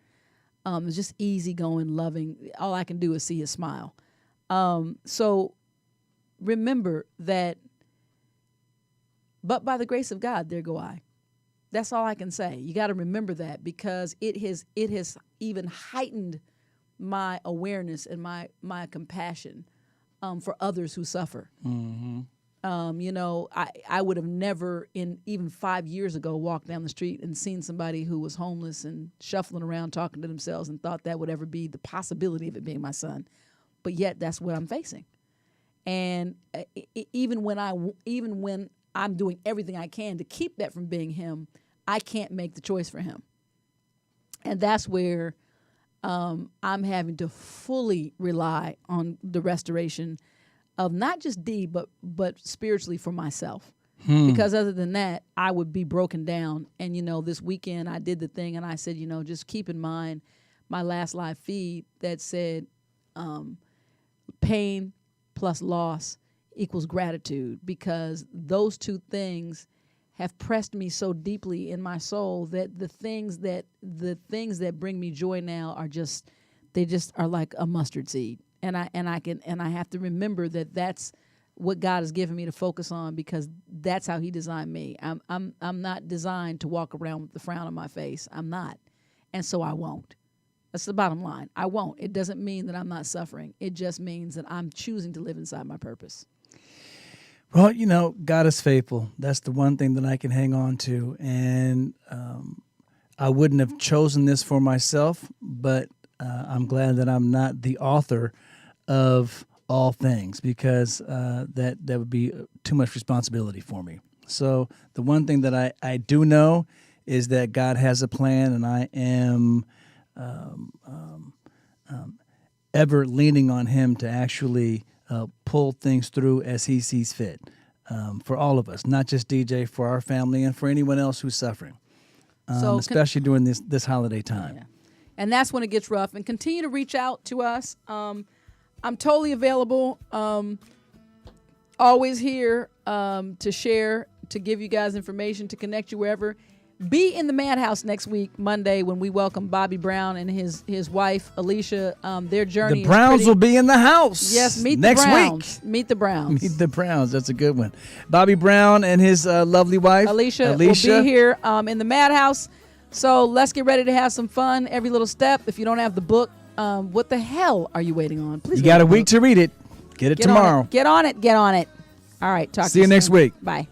It's just easygoing, loving. All I can do is see his smile. So remember that, but by the grace of God, there go I. That's all I can say. You got to remember that, because it has even heightened my awareness and my compassion for others who suffer. Mm-hmm. I would have never, even 5 years ago, walked down the street and seen somebody who was homeless and shuffling around talking to themselves and thought that would ever be the possibility of it being my son. But yet that's what I'm facing. And even when I'm doing everything I can to keep that from being him, I can't make the choice for him. And that's where I'm having to fully rely on the restoration of not just D, but spiritually for myself. Because other than that, I would be broken down. And, this weekend I did the thing and I said, just keep in mind my last live feed that said pain plus loss equals gratitude, because those two things have pressed me so deeply in my soul that the things that bring me joy now are just like a mustard seed. And I have to remember that that's what God has given me to focus on, because that's how He designed me. I'm not designed to walk around with the frown on my face. I'm not, and so I won't. That's the bottom line. I won't. It doesn't mean that I'm not suffering. It just means that I'm choosing to live inside my purpose. Well, God is faithful. That's the one thing that I can hang on to, and I wouldn't have chosen this for myself, but I'm glad that I'm not the author of all things, because that would be too much responsibility for me. So the one thing that I do know is that God has a plan, and I am ever leaning on Him to actually pull things through as He sees fit. for all of us, not just DJ, for our family and for anyone else who's suffering, especially during this holiday time. Yeah. And that's when it gets rough. And continue to reach out to us. I'm totally available. Always here to share, to give you guys information, to connect you wherever. Be in the Madhouse next week, Monday, when we welcome Bobby Brown and his wife, Alicia. Their journey. The Browns will be in the house. Yes, meet next the Browns. week. Meet the Browns. Meet the Browns. That's a good one. Bobby Brown and his lovely wife, Alicia will be here in the Madhouse. So let's get ready to have some fun. Every little step. If you don't have the book, what the hell are you waiting on? Please. You got a week to read it. Get it tomorrow. Get on it. Get on it. All right. Talk to See you next soon. week. Bye.